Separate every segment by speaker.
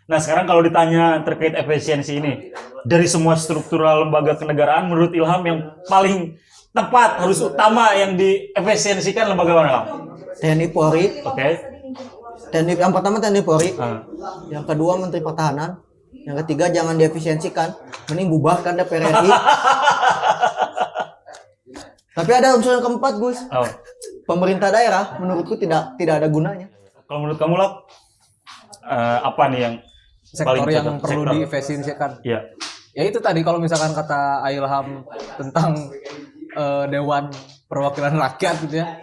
Speaker 1: Nah sekarang kalau ditanya terkait efisiensi ini, dari semua struktural lembaga kenegaraan, menurut Ilham yang paling tepat harus utama yang diefisiensikan lembaga mana?
Speaker 2: TNI Polri.
Speaker 1: Oke.
Speaker 2: TNI yang pertama TNI Polri.
Speaker 1: Ah.
Speaker 2: Yang kedua Menteri Pertahanan. Yang ketiga jangan diefisiensikan, mending bubarkan DPR RI. Tapi ada unsur yang keempat, Gus.
Speaker 1: Oh.
Speaker 2: Pemerintah daerah menurutku tidak ada gunanya.
Speaker 1: Kalau menurut kamu lah apa nih yang
Speaker 3: Sektor
Speaker 1: paling
Speaker 3: yang
Speaker 1: cocok?
Speaker 3: perlu
Speaker 1: Sektor.
Speaker 3: diefisiensikan.
Speaker 1: Iya.
Speaker 3: Ya itu tadi kalau misalkan kata Ilham tentang Dewan Perwakilan Rakyat gitu ya,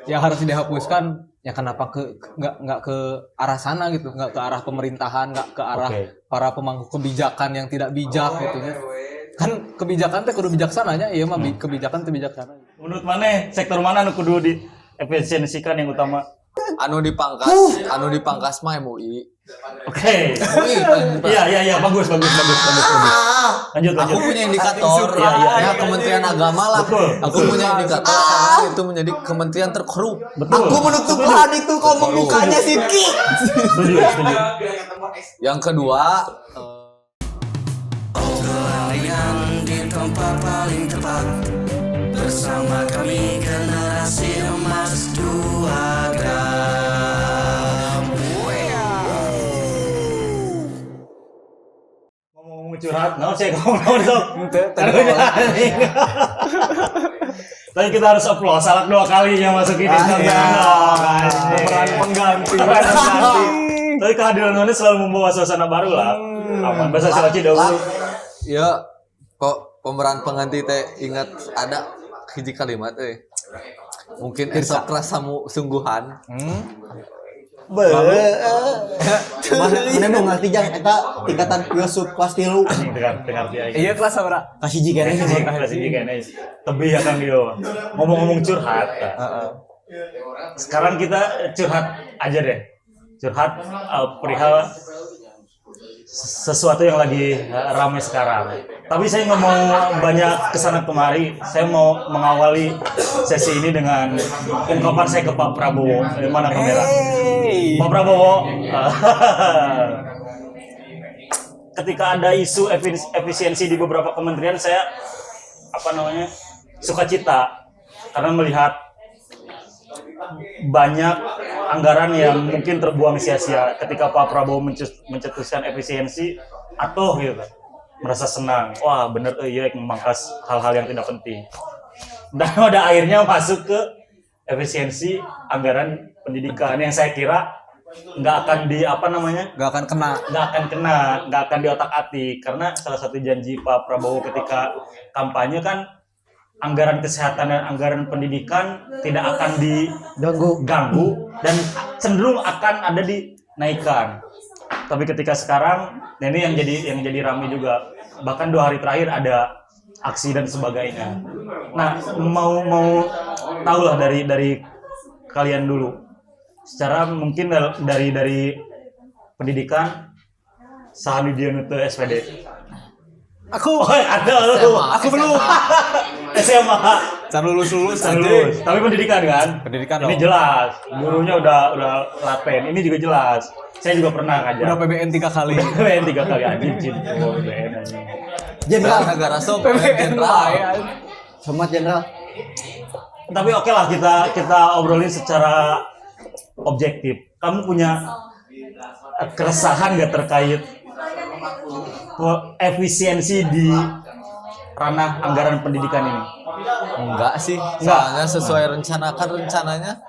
Speaker 3: yang harus dihapuskan. Ya kenapa nggak ke arah sana gitu, nggak ke arah pemerintahan, nggak ke arah para pemangku kebijakan yang tidak bijak gitu ya. Kan kebijakan teh kudu bijaksananya, iya mah kebijakan teh bijaksana.
Speaker 1: Menurut mana sektor mana anu kudu diefisiensikan yang utama?
Speaker 4: Anu dipangkas mah MUI.
Speaker 1: Oke.
Speaker 4: MUI.
Speaker 1: Iya, bagus. Lanjut.
Speaker 4: Aku punya indikator.
Speaker 1: Iya.
Speaker 4: Ya Kementerian Agama lah.
Speaker 1: Betul.
Speaker 4: Aku punya indikator karena itu menjadi kementerian terkorup.
Speaker 1: Betul.
Speaker 2: Aku menutup lahan itu kau membukanya Sidki.
Speaker 1: Setuju.
Speaker 4: Yang kedua,
Speaker 5: Obrolan di tempat paling tepat bersama kami generasi emas 2 gram.
Speaker 1: Ngomong curhat, saya ngomong sok. Tapi kita harus applause, salah 2 kalinya masuk ini.
Speaker 3: Peran pengganti.
Speaker 1: Tapi kehadiran Nona selalu membawa suasana baru lah. Aman, bahasa Sulawesi dahulu.
Speaker 4: ya kok pemeran pengganti teh ingat ada hiji kalimat mungkin esok rasamu sungguhan.
Speaker 2: Mana mau ngerti jang eta tingkatan filsuf kelas 3.
Speaker 1: Dengar dia.
Speaker 3: Iya kelas berapa?
Speaker 2: Kasih jika ini
Speaker 1: Tebih ya Kang Dio. Ngomong-ngomong curhat. Sekarang kita curhat aja deh. Curhat perihal sesuatu yang lagi ramai sekarang. Tapi saya nggak mau banyak kesana kemari. Saya mau mengawali sesi ini dengan ungkapan saya ke Pak Prabowo. Di mana kamera? Pak Prabowo. Ketika ada isu efisiensi di beberapa kementerian, saya sukacita karena melihat banyak anggaran yang mungkin terbuang sia-sia ketika Pak Prabowo mencetuskan efisiensi atau gitu merasa senang, wah bener iya memangkas hal-hal yang tidak penting dan pada akhirnya masuk ke efisiensi anggaran pendidikan yang saya kira nggak akan nggak akan diotak-atik karena salah satu janji Pak Prabowo ketika kampanye kan anggaran kesehatan dan anggaran pendidikan tidak akan diganggu dan cenderung akan ada dinaikkan. Tapi ketika sekarang, ini yang jadi ramai juga. Bahkan 2 hari terakhir ada aksi dan sebagainya. Nah, mau tahu lah dari kalian dulu. Secara mungkin dari pendidikan Sahanuddin SPD.
Speaker 3: Aku belum.
Speaker 1: SMA.
Speaker 3: Lulus.
Speaker 1: Tapi pendidikan kan?
Speaker 3: Pendidikan
Speaker 1: ini
Speaker 3: dong.
Speaker 1: jelas. Gurunya udah laten. Ini juga jelas. Saya juga pernah ngajar.
Speaker 3: Udah PBN 3 kali.
Speaker 1: PBN 3 kali anjing PBN anjing.
Speaker 2: Jenderal
Speaker 4: Negara sok
Speaker 3: PBN lah ya.
Speaker 2: Somat Jenderal.
Speaker 1: Tapi oke lah kita obrolin secara objektif. Kamu punya keresahan nggak terkait efisiensi di ranah anggaran pendidikan ini?
Speaker 4: Enggak sih, soalnya sesuai rencananya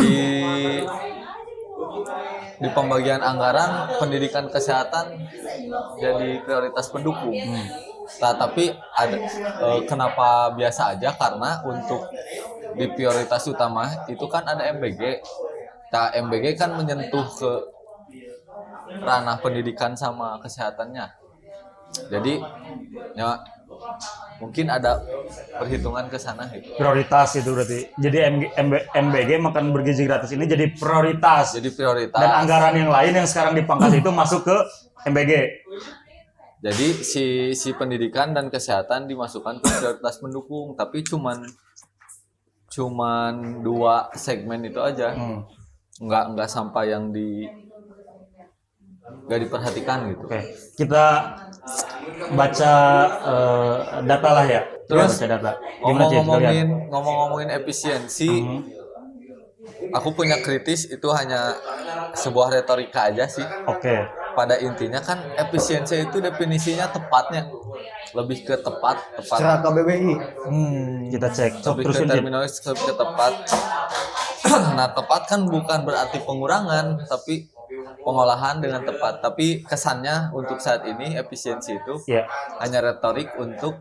Speaker 4: di pembagian anggaran pendidikan kesehatan jadi prioritas pendukung. Nah, tapi ada kenapa biasa aja karena untuk di prioritas utama itu kan ada MBG. Nah, MBG kan menyentuh ke ranah pendidikan sama kesehatannya. Jadi ya mungkin ada perhitungan ke sana gitu.
Speaker 1: Prioritas itu berarti. Jadi MBG makan bergizi gratis ini jadi prioritas.
Speaker 4: Jadi prioritas.
Speaker 1: Dan anggaran yang lain yang sekarang dipangkas itu masuk ke MBG.
Speaker 4: Jadi si pendidikan dan kesehatan dimasukkan ke prioritas pendukung, tapi cuman 2 segmen itu aja. Enggak sampai yang gak diperhatikan gitu.
Speaker 1: Oke, kita baca data lah ya.
Speaker 4: Terus
Speaker 1: Baca data. Gimana Cik?
Speaker 4: ngomong-ngomongin efisiensi, aku punya kritis itu hanya sebuah retorika aja sih.
Speaker 1: Oke.
Speaker 4: Pada intinya kan efisiensi itu definisinya tepatnya lebih ke tepat.
Speaker 2: Secara KBBI.
Speaker 1: Kita cek. Sok,
Speaker 4: Lebih ke
Speaker 1: terusin Cik.
Speaker 4: terminologis lebih ke tepat. Nah, tepat kan bukan berarti pengurangan, tapi pengolahan dengan tepat. Tapi kesannya untuk saat ini efisiensi itu
Speaker 1: Iya.
Speaker 4: hanya retorik untuk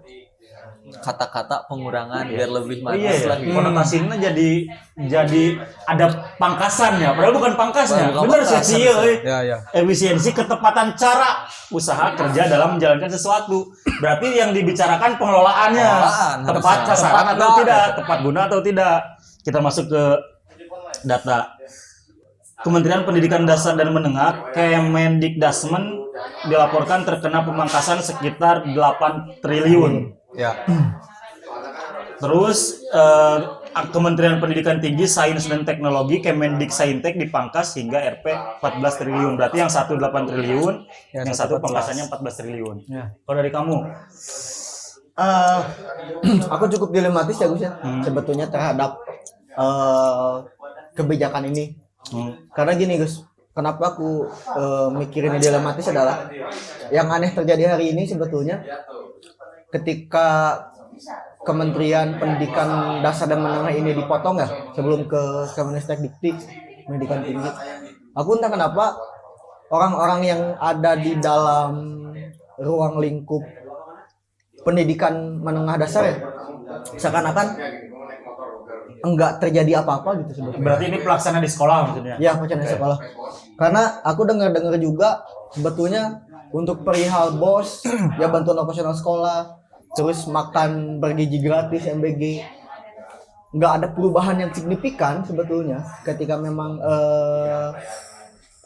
Speaker 4: kata-kata pengurangan biar lebih
Speaker 1: Oh,
Speaker 4: manis
Speaker 1: iya,
Speaker 4: lagi.
Speaker 1: ya. Konotasinya jadi ada pangkasannya, padahal bukan pangkasnya.
Speaker 4: Bukan
Speaker 1: Bener
Speaker 4: pangkas,
Speaker 1: sih, euy.
Speaker 3: Ya.
Speaker 1: Efisiensi ketepatan cara usaha kerja dalam menjalankan sesuatu. Berarti yang dibicarakan pengelolaannya.
Speaker 4: Pengelolaan,
Speaker 1: Tepat
Speaker 4: harusnya.
Speaker 1: sasaran
Speaker 3: Tepat
Speaker 1: atau
Speaker 3: enggak?
Speaker 1: tidak, tepat guna atau tidak. Kita masuk ke data. Kementerian Pendidikan Dasar dan Menengah Kemendikdasmen dilaporkan terkena pemangkasan sekitar 8 triliun.
Speaker 3: Ya.
Speaker 1: Terus Kementerian Pendidikan Tinggi, Sains dan Teknologi Kemendiksaintek dipangkas hingga Rp 14 triliun. Berarti yang satu 8 triliun, yang satu pangkasannya 14 triliun.
Speaker 2: Ya.
Speaker 1: Kalau dari kamu?
Speaker 2: Aku cukup dilematis ya Gus ya, sebetulnya terhadap kebijakan ini. Karena gini Gus, kenapa aku mikirin dilematis adalah yang aneh terjadi hari ini sebetulnya ketika Kementerian Pendidikan Dasar dan Menengah ini dipotong ya sebelum ke Kemendikbud Pendidikan Tinggi. Aku entah kenapa orang-orang yang ada di dalam ruang lingkup pendidikan menengah dasar ya seakan-akan enggak terjadi apa-apa gitu sebetulnya.
Speaker 1: Berarti ini pelaksana di sekolah maksudnya?
Speaker 2: Ya, pelajaran sekolah. Karena aku dengar-dengar juga sebetulnya untuk perihal BOS, ya bantuan operasional sekolah, terus makan bergizi gratis MBG, nggak ada perubahan yang signifikan sebetulnya ketika memang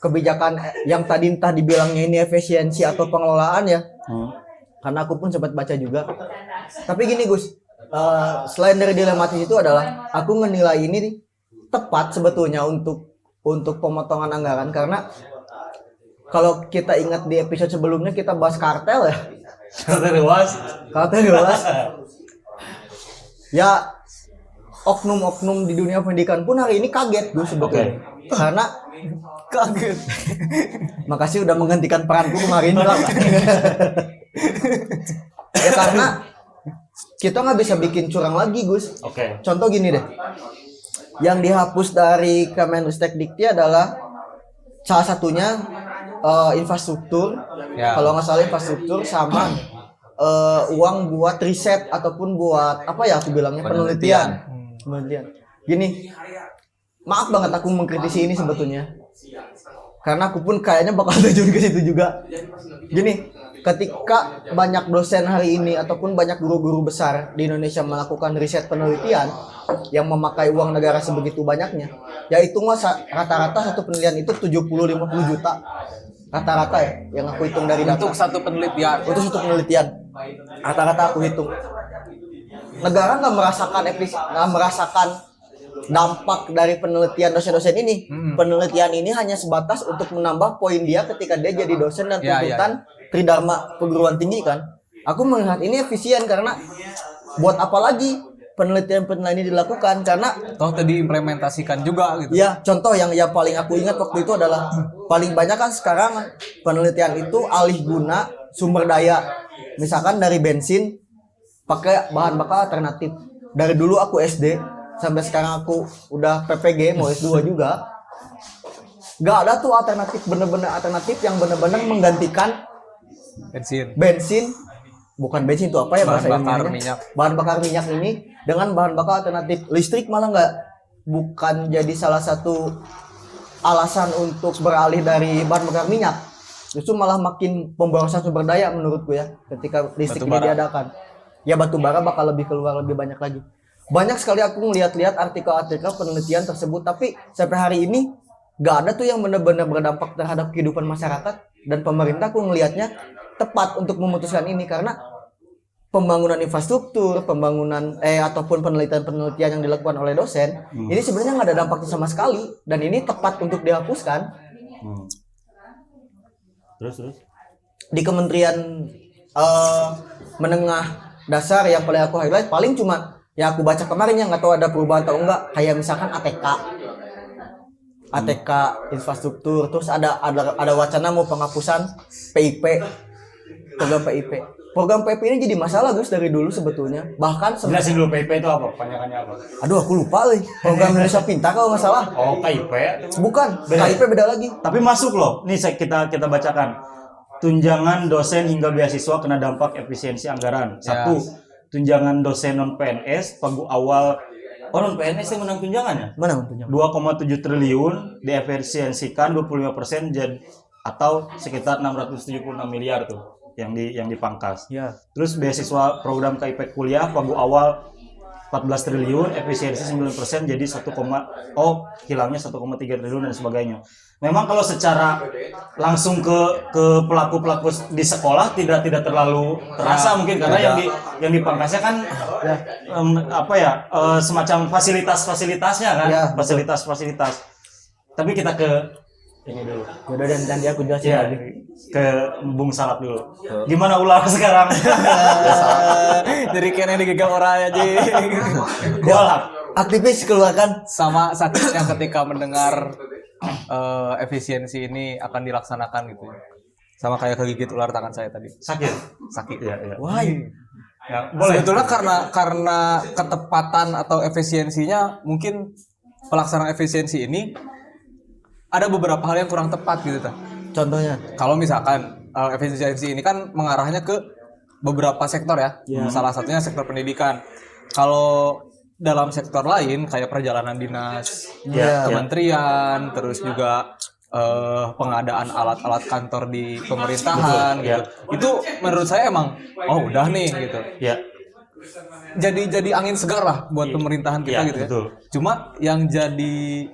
Speaker 2: kebijakan yang tadi entah dibilangnya ini efisiensi atau pengelolaan ya. Karena aku pun sempat baca juga. Tapi gini Gus, selain dari dilematis itu adalah aku menilai ini tepat sebetulnya untuk pemotongan anggaran karena kalau kita ingat di episode sebelumnya kita bahas kartel ya. Kartel luas. Ya oknum-oknum di dunia pendidikan pun hari ini kaget gue sebetulnya. Karena kaget. Makasih udah menggantikan peranku kemarin. Ya karena kita nggak bisa bikin curang lagi Gus.
Speaker 1: Oke.
Speaker 2: Contoh gini deh, yang dihapus dari Kemendikti adalah salah satunya infrastruktur.
Speaker 3: Ya.
Speaker 2: Kalau nggak salah infrastruktur sama uang buat riset ataupun buat apa ya aku bilangnya penelitian. Gini, maaf banget aku mengkritisi ini sebetulnya, karena aku pun kayaknya bakal terjun ke situ juga. Gini, ketika banyak dosen hari ini ataupun banyak guru-guru besar di Indonesia melakukan riset penelitian yang memakai uang negara sebegitu banyaknya, ya hitunglah rata-rata satu penelitian itu 70-50 juta rata-rata ya, yang aku hitung dari data.
Speaker 3: Untuk satu penelitian.
Speaker 2: Untuk satu penelitian rata-rata aku hitung. Negara nggak merasakan dampak dari penelitian dosen-dosen ini. Penelitian ini hanya sebatas untuk menambah poin dia ketika dia jadi dosen dan tuntutan tridharma perguruan tinggi kan. Aku melihat ini efisien karena buat apa lagi penelitian-penelitian ini dilakukan karena
Speaker 3: Toh tadi implementasikan juga gitu.
Speaker 2: ya contoh yang paling aku ingat waktu itu adalah paling banyak kan sekarang penelitian itu alih guna sumber daya. Misalkan dari bensin pakai bahan bakar alternatif. Dari dulu aku SD sampai sekarang aku udah PPG mau S2 juga. Gak ada tuh alternatif bener-bener alternatif yang bener-bener menggantikan bensin. Bukan bensin itu apa ya bahasa ilmiahnya? Bahan bakar minyak ini dengan bahan bakar alternatif listrik malah bukan jadi salah satu alasan untuk beralih dari bahan bakar minyak. Justru malah makin pemborosan sumber daya menurutku ya ketika listrik ini diadakan. Ya batu bara bakal lebih keluar lebih banyak lagi. Banyak sekali aku ngeliat-liat artikel-artikel penelitian tersebut, tapi sampai hari ini gak ada tuh yang benar-benar berdampak terhadap kehidupan masyarakat, dan pemerintah aku ngelihatnya tepat untuk memutuskan ini karena pembangunan infrastruktur, ataupun penelitian-penelitian yang dilakukan oleh dosen ini sebenarnya nggak ada dampaknya sama sekali dan ini tepat untuk dihapuskan.
Speaker 1: Terus.
Speaker 2: Di Kementerian Menengah Dasar yang paling aku highlight paling cuma yang aku baca kemarin yang nggak tahu ada perubahan atau enggak, kayak misalkan ATK infrastruktur, terus ada wacana mau penghapusan PIP, program PIP ini jadi masalah Gus dari dulu sebetulnya, bahkan
Speaker 1: Jelasin dulu PIP itu apa? Panjangannya apa?
Speaker 2: aduh aku lupa program Indonesia Pintar kalau nggak salah.
Speaker 1: Oh, KIP.
Speaker 2: Bukan,
Speaker 1: Beda.
Speaker 2: KIP beda lagi.
Speaker 1: Tapi masuk loh. Nih kita bacakan. Tunjangan dosen hingga beasiswa kena dampak efisiensi anggaran. 1. Tunjangan dosen non PNS pagu awal. Oh, non PNS yang menang tunjangannya.
Speaker 2: Mana tunjangan?
Speaker 1: 2,7 triliun diefisiensikan 25% jadi atau sekitar 676 miliar tuh yang dipangkas.
Speaker 2: Ya.
Speaker 1: Terus beasiswa program KIP kuliah pagu awal 14 triliun, efisiensi 9% jadi hilangnya 1,3 triliun dan sebagainya. Memang kalau secara langsung ke pelaku-pelaku di sekolah tidak terlalu terasa mungkin karena yang dipangkasnya kan semacam fasilitasnya kan,
Speaker 2: Ya,
Speaker 1: fasilitas. Tapi kita ke ini dulu.
Speaker 2: Udah dan dia aku jelasin
Speaker 1: Ya,
Speaker 2: lagi.
Speaker 1: ke Bung Salak dulu. Gimana ular sekarang?
Speaker 3: Jadi kayaknya digegal orang aja.
Speaker 1: Ular.
Speaker 2: Aktivis keluarkan
Speaker 3: Sama sakitnya ketika mendengar efisiensi ini akan dilaksanakan gitu. Sama kayak kegigit ular tangan saya tadi.
Speaker 1: Sakit. Iya.
Speaker 2: why
Speaker 1: Ya, boleh.
Speaker 3: Sebetulnya karena ketepatan atau efisiensinya, mungkin pelaksanaan efisiensi ini ada beberapa hal yang kurang tepat gitu ta.
Speaker 2: contohnya?
Speaker 3: Kalau misalkan efisiensi ini kan mengarahnya ke beberapa sektor ya. Salah satunya sektor pendidikan. Kalau dalam sektor lain kayak perjalanan dinas, kementerian, terus juga pengadaan alat-alat kantor di pemerintahan gitu. Itu menurut saya emang udah nih gitu.
Speaker 1: Ya.
Speaker 3: Jadi angin segar lah buat pemerintahan kita gitu ya.
Speaker 1: Betul.
Speaker 3: Cuma yang jadi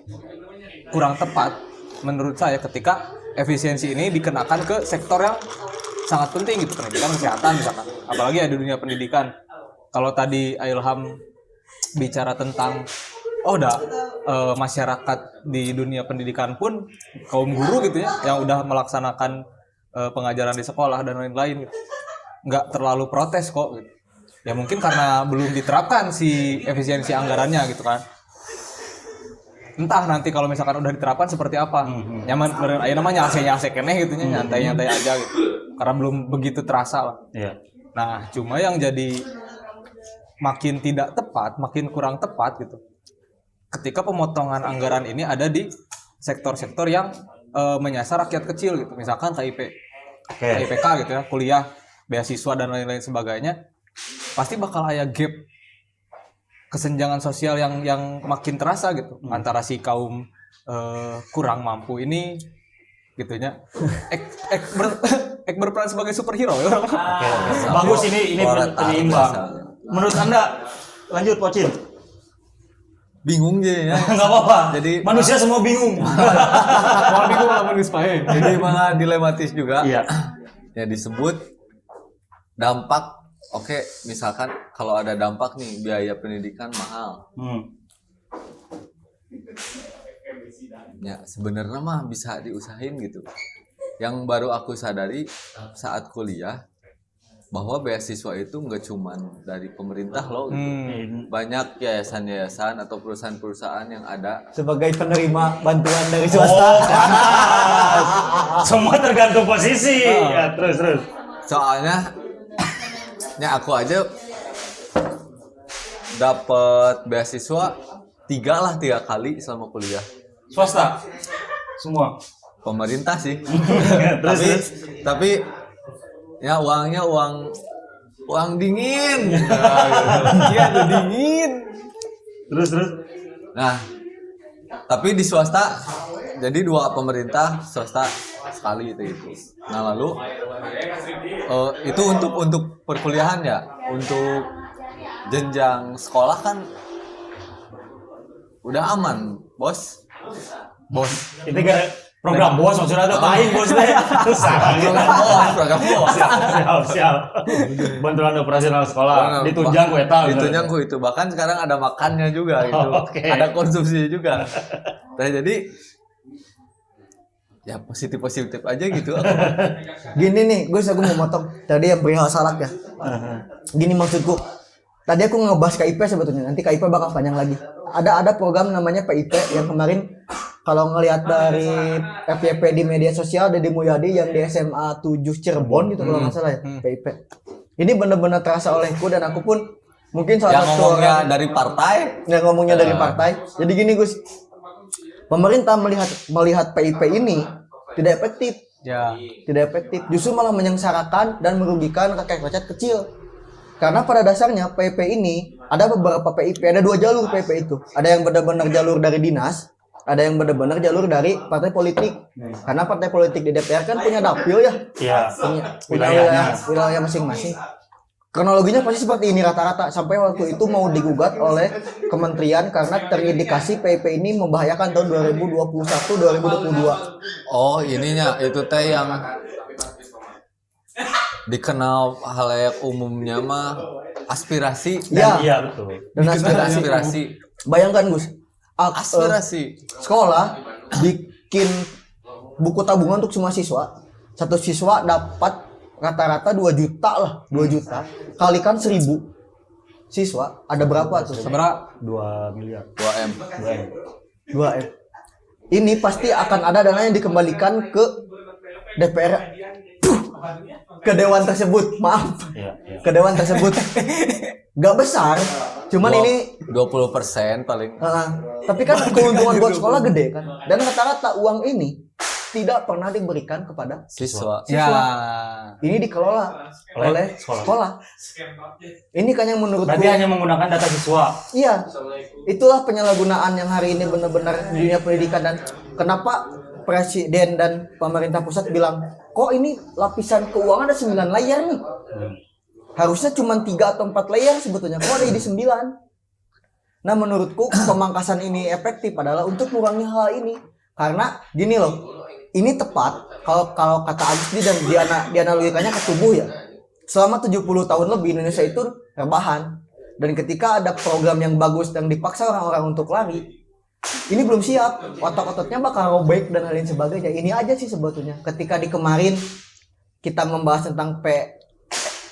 Speaker 3: kurang tepat menurut saya ketika efisiensi ini dikenakan ke sektor yang sangat penting gitu, pendidikan, kesehatan misalkan. Apalagi ya di dunia pendidikan. Kalau tadi Ilham bicara tentang masyarakat di dunia pendidikan pun kaum guru gitu ya yang udah melaksanakan pengajaran di sekolah dan lain-lain gitu, nggak terlalu protes kok gitu. Ya mungkin karena belum diterapkan si efisiensi anggarannya gitu kan. Entah nanti kalau misalkan udah diterapkan seperti apa. Nyaman ayo namanya nyaase keneh gitu nya, nyantai aja gitu. Karena belum begitu terasa lah.
Speaker 1: Iya.
Speaker 3: Nah, cuma yang jadi makin tidak tepat, makin kurang tepat gitu. Ketika pemotongan anggaran ini ada di sektor-sektor yang menyasar rakyat kecil gitu. Misalkan KIPK gitu ya, kuliah, beasiswa dan lain-lain sebagainya. Pasti bakal ada gap kesenjangan sosial yang makin terasa gitu antara si kaum kurang mampu ini gitunya berperan sebagai superhero ya.
Speaker 1: Bagus ini penyeimbang. Menurut Anda lanjut Pocin.
Speaker 4: Bingung jadinya.
Speaker 1: Enggak apa-apa.
Speaker 4: Jadi
Speaker 1: manusia semua bingung.
Speaker 3: Mau bingung lah menispae.
Speaker 4: jadi malah dilematis juga.
Speaker 1: Iya.
Speaker 4: Ya disebut dampak. Oke, misalkan kalau ada dampak nih biaya pendidikan mahal. Ya sebenarnya mah bisa diusahain gitu. Yang baru aku sadari saat kuliah bahwa beasiswa itu nggak cuman dari pemerintah loh gitu. Banyak yayasan-yayasan atau perusahaan-perusahaan yang ada
Speaker 2: Sebagai penerima bantuan dari swasta.
Speaker 1: Semua tergantung posisi. Ya, terus.
Speaker 4: soalnya ya aku aja dapat beasiswa 3 kali selama kuliah.
Speaker 1: Swasta. Semua.
Speaker 4: Pemerintah sih.
Speaker 1: Terus.
Speaker 4: tapi ya uangnya uang dingin.
Speaker 3: Iya, tuh dingin.
Speaker 1: Terus.
Speaker 4: Nah, tapi di swasta jadi 2 pemerintah, swasta sekali gitu. Nah, lalu itu untuk perkuliahan ya, untuk jenjang sekolah kan udah aman, bos.
Speaker 1: Itu kan program bos maksudnya ada paling bos deh.
Speaker 4: Program bos.
Speaker 1: Siap. Bantuan operasional sekolah ditunjang ku eta.
Speaker 4: Ditunjang ku itu. Bahkan sekarang ada makannya juga gitu.
Speaker 1: Oke.
Speaker 4: Ada konsumsi juga. Nah, jadi Ya positif aja gitu.
Speaker 2: Gini nih, Gus, aku mau motong tadi yang perihal salak ya. Gini maksudku. Tadi aku ngebahas KIP sebetulnya. Nanti KIP bakal panjang lagi. Ada program namanya PIP yang kemarin kalau ngelihat dari FYP di media sosial Deddy Mulyadi yang di SMA 7 Cirebon gitu kalau nggak salah ya, PIP. Ini benar-benar terasa olehku dan aku pun mungkin salah
Speaker 4: Yang
Speaker 2: satu
Speaker 4: ngomongnya
Speaker 2: orang
Speaker 4: dari partai.
Speaker 2: yang ngomongnya dari partai. Jadi gini Gus, pemerintah melihat PIP ini tidak efektif.
Speaker 3: Ya.
Speaker 2: Tidak efektif, justru malah menyengsarakan dan merugikan rakyat-rakyat kecil. Karena pada dasarnya PIP ini ada beberapa PIP, ada 2 jalur PIP itu. Ada yang benar-benar jalur dari dinas, ada yang benar-benar jalur dari partai politik. Karena partai politik di DPR kan punya dapil ya,
Speaker 1: Iya.
Speaker 2: punya wilayah masing-masing. Kronologinya pasti seperti ini rata-rata sampai waktu itu mau digugat oleh kementerian karena terindikasi PIP ini membahayakan tahun 2021-2022.
Speaker 4: Oh, ininya itu teh yang dikenal halayak umumnya mah aspirasi.
Speaker 2: Ya,
Speaker 1: Iya betul.
Speaker 2: dan
Speaker 4: Aspirasi.
Speaker 2: bayangkan Gus,
Speaker 4: Aspirasi.
Speaker 2: sekolah bikin buku tabungan untuk semua siswa. Satu siswa dapat rata-rata 2 juta lah, 2 juta. Kalikan 1000 siswa, ada berapa tuh?
Speaker 3: Seberapa?
Speaker 1: 2 miliar.
Speaker 4: 2M.
Speaker 2: 2M. Ini pasti akan ada dana yang dikembalikan ke DPR. Ke dewan tersebut, maaf.
Speaker 1: Iya, iya.
Speaker 2: Ke dewan tersebut. Gak besar, cuman ini
Speaker 4: 20% paling.
Speaker 2: tapi kan keuntungan buat sekolah gede kan. Dan rata-rata uang ini tidak pernah diberikan kepada
Speaker 4: Siswa.
Speaker 3: Ya.
Speaker 2: ini dikelola oleh sekolah. Ini kan yang menurutku
Speaker 1: Berarti hanya menggunakan data siswa.
Speaker 2: iya. Itulah penyalahgunaan yang hari ini benar-benar di dunia pendidikan dan kenapa presiden dan pemerintah pusat bilang, "Kok ini lapisan keuangan ada 9 layer nih?" Harusnya cuma 3 atau 4 layer sebetulnya. Kok ada jadi 9? Nah, menurutku pemangkasan ini efektif adalah untuk mengurangi hal ini. Karena gini loh, ini tepat kalau kata Agusti dan dianalogikannya ke tubuh ya. Selama 70 tahun lebih Indonesia itu rebahan. Dan ketika ada program yang bagus yang dipaksa orang-orang untuk lari, ini belum siap, otot-ototnya bakal robek dan lain sebagainya. Ini aja sih sebetulnya. Ketika di kemarin kita membahas tentang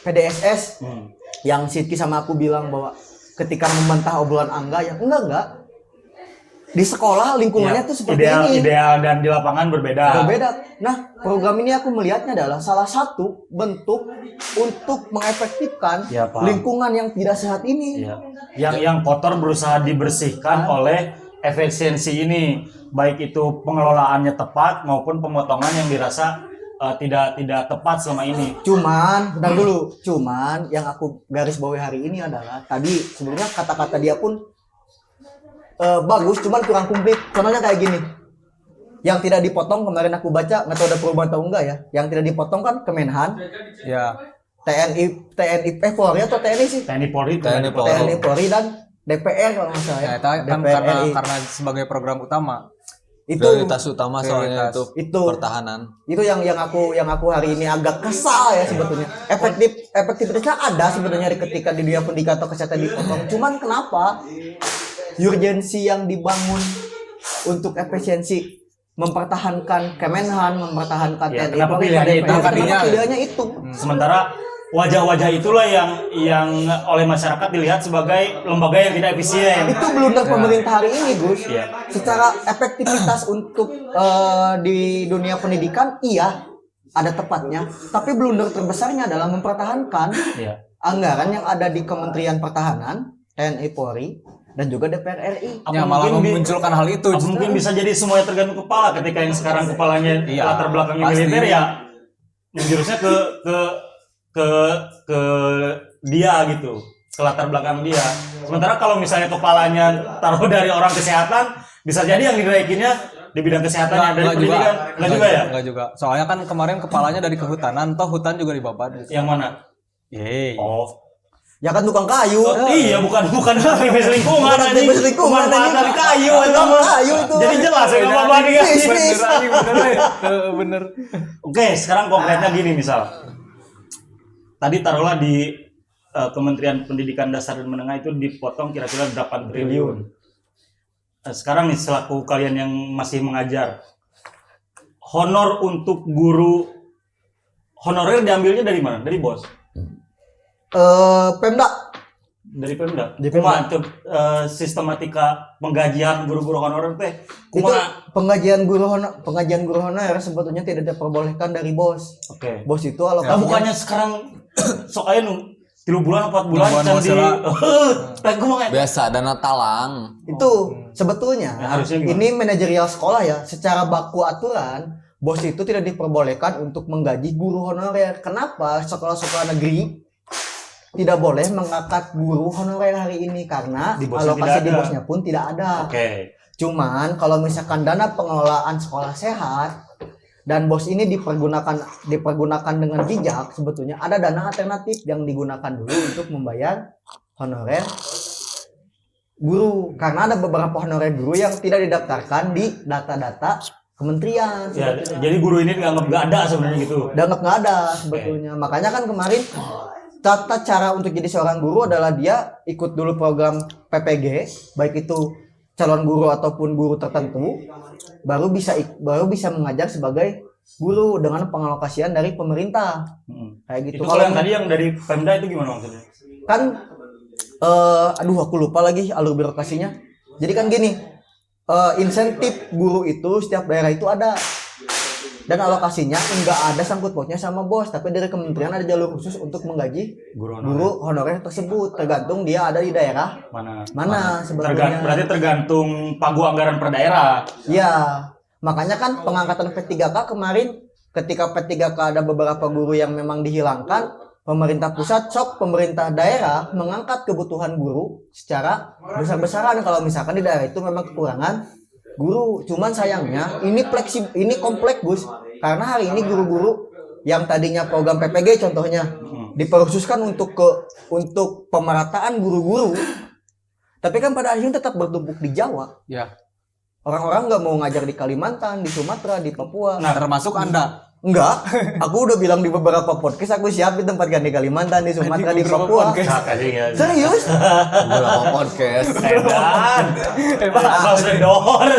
Speaker 2: PDSS, yang Sidki sama aku bilang bahwa ketika membantah obrolan Angga, yang enggak. Di sekolah lingkungannya tuh seperti ini.
Speaker 1: Ideal dan di lapangan berbeda.
Speaker 2: Nah, program ini aku melihatnya adalah salah satu bentuk untuk mengefektifkan
Speaker 1: Ya, paham.
Speaker 2: lingkungan yang tidak sehat ini.
Speaker 1: Iya. Yang kotor berusaha dibersihkan oleh efisiensi ini, baik itu pengelolaannya tepat maupun pemotongan yang dirasa tidak tepat selama ini.
Speaker 2: Cuman yang aku garis bawahi hari ini adalah tadi sebenarnya kata-kata dia pun bagus, cuman kurang komplit. Contohnya kayak gini. Yang tidak dipotong kemarin aku baca, nggak tahu ada perubahan atau enggak ya. Yang tidak dipotong kan Kemenhan,
Speaker 3: Ya.
Speaker 2: TNI Polri atau TNI sih?
Speaker 1: TNI Polri,
Speaker 4: TNI Polri.
Speaker 2: TNI Polri dan DPR kalau nggak salah ya.
Speaker 3: Ya, itu kan
Speaker 2: DPR RI.
Speaker 3: karena sebagai program utama.
Speaker 2: Itu
Speaker 4: Prioritas utama soalnya
Speaker 3: Prioritas.
Speaker 4: itu
Speaker 2: Itu.
Speaker 4: pertahanan.
Speaker 2: itu yang aku hari ini agak kesal ya sebetulnya. Efektivitasnya ada sebenarnya ketika di dunia pendidikan atau kesehatan dipotong. Cuman kenapa urgensi yang dibangun untuk efisiensi mempertahankan Kemenhan, mempertahankan
Speaker 1: Ya,
Speaker 2: TNI
Speaker 1: kenapa
Speaker 2: Polri,
Speaker 1: pilihannya
Speaker 2: DPR,
Speaker 1: itu?
Speaker 2: kenapa pilihannya itu?
Speaker 1: Sementara wajah-wajah itulah yang oleh masyarakat dilihat sebagai lembaga yang tidak efisien.
Speaker 2: Itu blunder pemerintah hari ini, Gus.
Speaker 1: Iya.
Speaker 2: Secara efektivitas untuk di dunia pendidikan, iya ada tepatnya. Tapi blunder terbesarnya adalah mempertahankan
Speaker 1: Iya.
Speaker 2: anggaran yang ada di Kementerian Pertahanan, TNI Polri, dan juga DPR RI.
Speaker 3: Ya, malah memunculkan hal itu.
Speaker 1: Apa mungkin bisa jadi semuanya tergantung kepala ketika yang sekarang kepalanya
Speaker 3: Iya,
Speaker 1: latar belakangnya
Speaker 3: pasti.
Speaker 1: militer ya menjurusnya ke dia gitu, ke latar belakang dia. Sementara kalau misalnya kepalanya taruh dari orang kesehatan, bisa jadi yang dinaikinnya di bidang kesehatan yang dari pendidikan. Enggak juga ya?
Speaker 3: Enggak juga. Soalnya kan kemarin kepalanya dari kehutanan, toh hutan juga dibabat.
Speaker 1: Yang mana?
Speaker 3: Yeay.
Speaker 1: Oh.
Speaker 2: Ya kan tukang kayu.
Speaker 1: Iya, bukan aktivis lingkungan
Speaker 2: Bukan
Speaker 1: anjing.
Speaker 2: aktivis lingkungan,
Speaker 1: Pemanfaatan
Speaker 2: anjing.
Speaker 1: dari kayu itu
Speaker 2: Tukang
Speaker 1: mah.
Speaker 2: kayu itu.
Speaker 1: Jadi jelas ya kalau balik
Speaker 2: Bisnis.
Speaker 3: Bener.
Speaker 1: Oke, sekarang konkretnya gini misal. Tadi taruhlah di Kementerian Pendidikan Dasar dan Menengah itu dipotong kira-kira 8 triliun. Sekarang nih selaku kalian yang masih mengajar, honor untuk guru honorer diambilnya dari mana? Dari bos?
Speaker 2: Pemda.
Speaker 1: Dari Pemda.
Speaker 2: Dari Pemda.
Speaker 1: Kumaha teu sistematika penggajian guru-guru honorer teh?
Speaker 2: Itu
Speaker 1: Kumaha?
Speaker 2: pengajian guru honorer sebetulnya tidak diperbolehkan dari bos.
Speaker 1: Oke.
Speaker 2: Bos itu
Speaker 1: Nah,
Speaker 2: alokasinya
Speaker 1: bukannya sekarang sok aya nu 3 bulan 4 bulan
Speaker 3: Bulan
Speaker 1: can di
Speaker 3: masalah.
Speaker 1: teh kumaha eta?
Speaker 4: Biasa dana talang.
Speaker 2: itu sebetulnya
Speaker 1: Ya, harusnya gimana?
Speaker 2: ini manajerial sekolah ya, secara baku aturan bos itu tidak diperbolehkan untuk menggaji guru honorer. Kenapa sekolah-sekolah negeri tidak boleh mengangkat guru honorer hari ini? Karena
Speaker 1: Di bosnya
Speaker 2: alokasi
Speaker 1: tidak
Speaker 2: di
Speaker 1: ada.
Speaker 2: bosnya pun tidak ada.
Speaker 1: Oke.
Speaker 2: Cuman kalau misalkan dana pengelolaan sekolah sehat dan bos ini dipergunakan dengan bijak, sebetulnya ada dana alternatif yang digunakan dulu untuk membayar honorer guru. Karena ada beberapa honorer guru yang tidak didaftarkan di data-data kementerian.
Speaker 1: Ya, jadi guru ini dianggap gak ada sebenarnya gitu.
Speaker 2: Dianggap nggak ada sebetulnya. Makanya kan kemarin tata cara untuk jadi seorang guru adalah dia ikut dulu program PPG, baik itu calon guru ataupun guru tertentu, baru bisa mengajar sebagai guru dengan pengalokasian dari pemerintah. Kayak gitu.
Speaker 1: Itu kalau yang tadi yang dari Pemda itu gimana maksudnya?
Speaker 2: Kan aduh aku lupa lagi alur birokrasinya. Jadi kan gini, insentif guru itu setiap daerah itu ada. Dan alokasinya enggak ada sangkut pautnya sama bos, tapi dari kementerian ada jalur khusus untuk menggaji guru honorer tersebut, tergantung dia ada di daerah mana sebetulnya.
Speaker 1: Berarti tergantung pagu anggaran per daerah.
Speaker 2: Iya, makanya kan pengangkatan P3K kemarin, ketika P3K ada beberapa guru yang memang dihilangkan, pemerintah pusat pemerintah daerah mengangkat kebutuhan guru secara besar-besaran. Kalau misalkan di daerah itu memang kekurangan guru, cuman sayangnya ini kompleks Gus, karena hari ini guru-guru yang tadinya program PPG contohnya diperkhususkan untuk pemerataan guru-guru, tapi kan pada akhirnya tetap bertumpuk di Jawa.
Speaker 3: Ya.
Speaker 2: Orang-orang nggak mau ngajar di Kalimantan, di Sumatera, di Papua.
Speaker 3: Nah, termasuk Anda.
Speaker 2: Enggak, aku udah bilang di beberapa podcast aku siap ditempatkan di Kalimantan, di Sumatera, di Papua. Serius?
Speaker 4: Beberapa podcast.
Speaker 1: Edan. Abang vendor.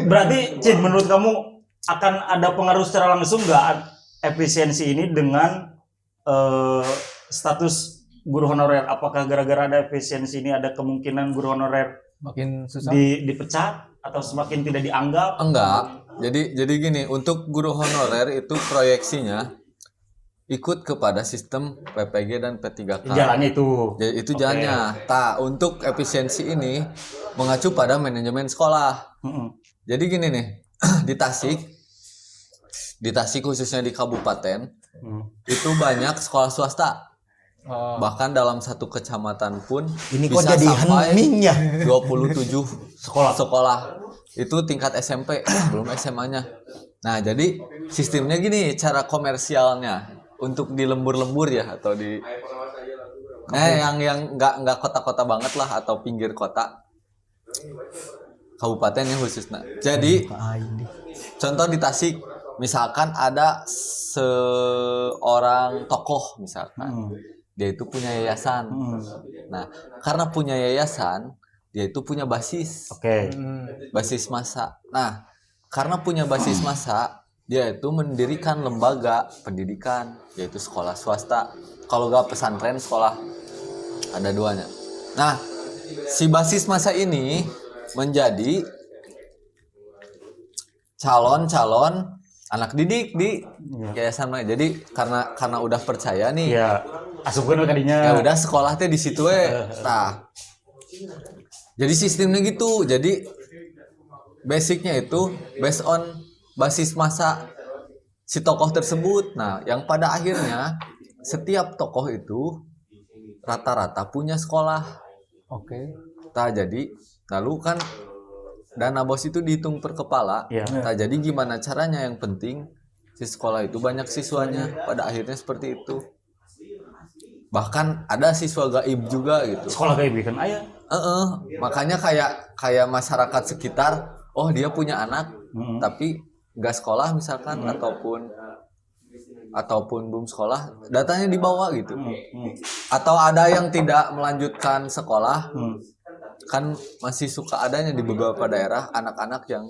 Speaker 1: Berarti Cid, menurut kamu akan ada pengaruh secara langsung nggak efisiensi ini dengan status guru honorer? Apakah gara-gara ada efisiensi ini ada kemungkinan guru honorer
Speaker 3: Makin susah.
Speaker 1: dipecat atau semakin tidak dianggap?
Speaker 4: Enggak. Jadi gini, untuk guru honorer itu proyeksinya ikut kepada sistem PPG dan P3K.
Speaker 1: Jalannya itu.
Speaker 4: Jadi itu
Speaker 1: Oke.
Speaker 4: jalannya. Untuk efisiensi ini mengacu pada manajemen sekolah. Jadi gini nih, di Tasik khususnya di kabupaten itu banyak sekolah swasta. Bahkan dalam satu kecamatan pun
Speaker 2: Ini kok
Speaker 4: bisa
Speaker 2: jadi
Speaker 4: sampai
Speaker 2: hening ya?
Speaker 4: 27 sekolah. Itu tingkat SMP, belum SMA-nya. Nah, jadi sistemnya gini, cara komersialnya untuk di lembur-lembur ya atau di yang nggak kota-kota banget lah atau pinggir kota. Kabupaten yang khususnya. Jadi contoh di Tasik, misalkan ada seorang tokoh misalkan. Dia itu punya yayasan. Nah, karena punya yayasan, dia itu punya basis.
Speaker 1: Oke.
Speaker 4: Basis massa. Nah, karena punya basis massa, dia itu mendirikan lembaga pendidikan, yaitu sekolah swasta. Kalau gak pesantren, sekolah ada duanya. Nah, si basis massa ini menjadi calon-calon anak didik di yayasan. Jadi karena udah percaya nih,
Speaker 1: Ya, asupkeun kadinya.
Speaker 4: ya udah sekolah teh di situ Nah, jadi sistemnya gitu. Jadi basicnya itu based on basis masa si tokoh tersebut. Nah, yang pada akhirnya setiap tokoh itu rata-rata punya sekolah.
Speaker 3: Oke.
Speaker 4: Nah, jadi lalu kan dana bos itu dihitung per kepala.
Speaker 1: Iya.
Speaker 4: Nah, jadi gimana caranya? Yang penting si sekolah itu banyak siswanya. Pada akhirnya seperti itu. Bahkan ada siswa gaib juga gitu.
Speaker 1: Sekolah kayak kan aya.
Speaker 4: Makanya kayak masyarakat sekitar, oh dia punya anak, tapi nggak sekolah misalkan ataupun belum sekolah, datanya dibawa gitu. Atau ada yang tidak melanjutkan sekolah, kan masih suka adanya di beberapa daerah anak-anak yang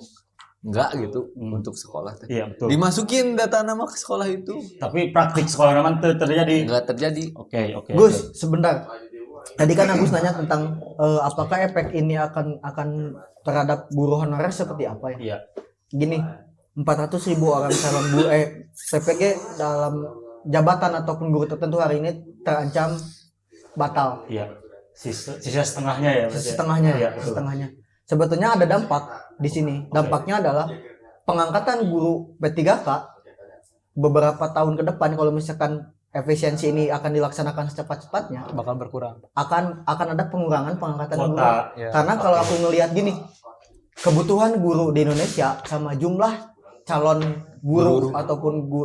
Speaker 4: enggak gitu untuk sekolah teh.
Speaker 1: Iya betul.
Speaker 4: Dimasukin data nama ke sekolah itu
Speaker 1: Tapi praktik sekolah nama terjadi.
Speaker 4: enggak terjadi.
Speaker 1: Oke.
Speaker 2: Gus, sebentar. Tadi kan Agus nanya tentang apakah efek ini akan terhadap guru honorer seperti apa ya?
Speaker 1: Iya.
Speaker 2: Gini, 400.000 orang calon guru PPG dalam jabatan ataupun guru tertentu hari ini terancam batal.
Speaker 1: Iya. Sisa setengahnya ya. berarti ya?
Speaker 2: Setengahnya,
Speaker 1: Iya, betul.
Speaker 2: setengahnya. Sebetulnya ada dampak di sini. Dampaknya adalah pengangkatan guru P3K beberapa tahun ke depan kalau misalkan efisiensi ini akan dilaksanakan secepat-cepatnya
Speaker 3: bakal berkurang.
Speaker 2: akan ada pengurangan pengangkatan
Speaker 1: Kuota,
Speaker 2: guru.
Speaker 3: ya.
Speaker 2: Karena kalau aku ngelihat gini, kebutuhan guru di Indonesia sama jumlah calon guru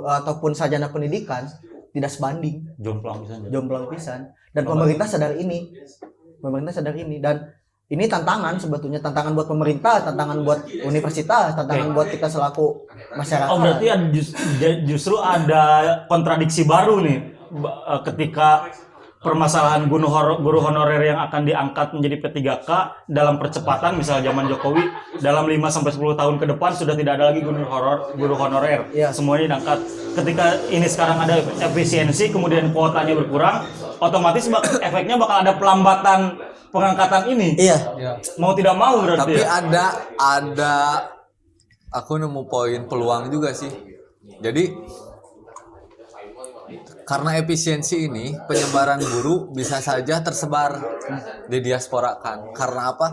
Speaker 2: ataupun sarjana pendidikan tidak sebanding,
Speaker 1: Jomplang bisa.
Speaker 2: jomplang pisan. Dan pemerintah sadar ini. Dan ini tantangan sebetulnya, tantangan buat pemerintah, tantangan buat universitas, tantangan buat kita selaku masyarakat.
Speaker 1: Oh berarti justru ada kontradiksi baru nih ketika permasalahan guru honorer yang akan diangkat menjadi P3K dalam percepatan, misal zaman Jokowi dalam 5-10 tahun ke depan sudah tidak ada lagi guru honorer,
Speaker 2: Iya.
Speaker 1: semuanya diangkat. Ketika ini sekarang ada efisiensi, kemudian kuotanya berkurang, otomatis efeknya bakal ada pelambatan pengangkatan ini.
Speaker 2: Iya.
Speaker 3: Ya.
Speaker 1: Mau tidak mau berarti.
Speaker 4: Tapi
Speaker 1: ya?
Speaker 4: ada aku nemu poin peluang juga sih. Jadi karena efisiensi ini penyebaran guru bisa saja tersebar di diaspora kan. Karena apa?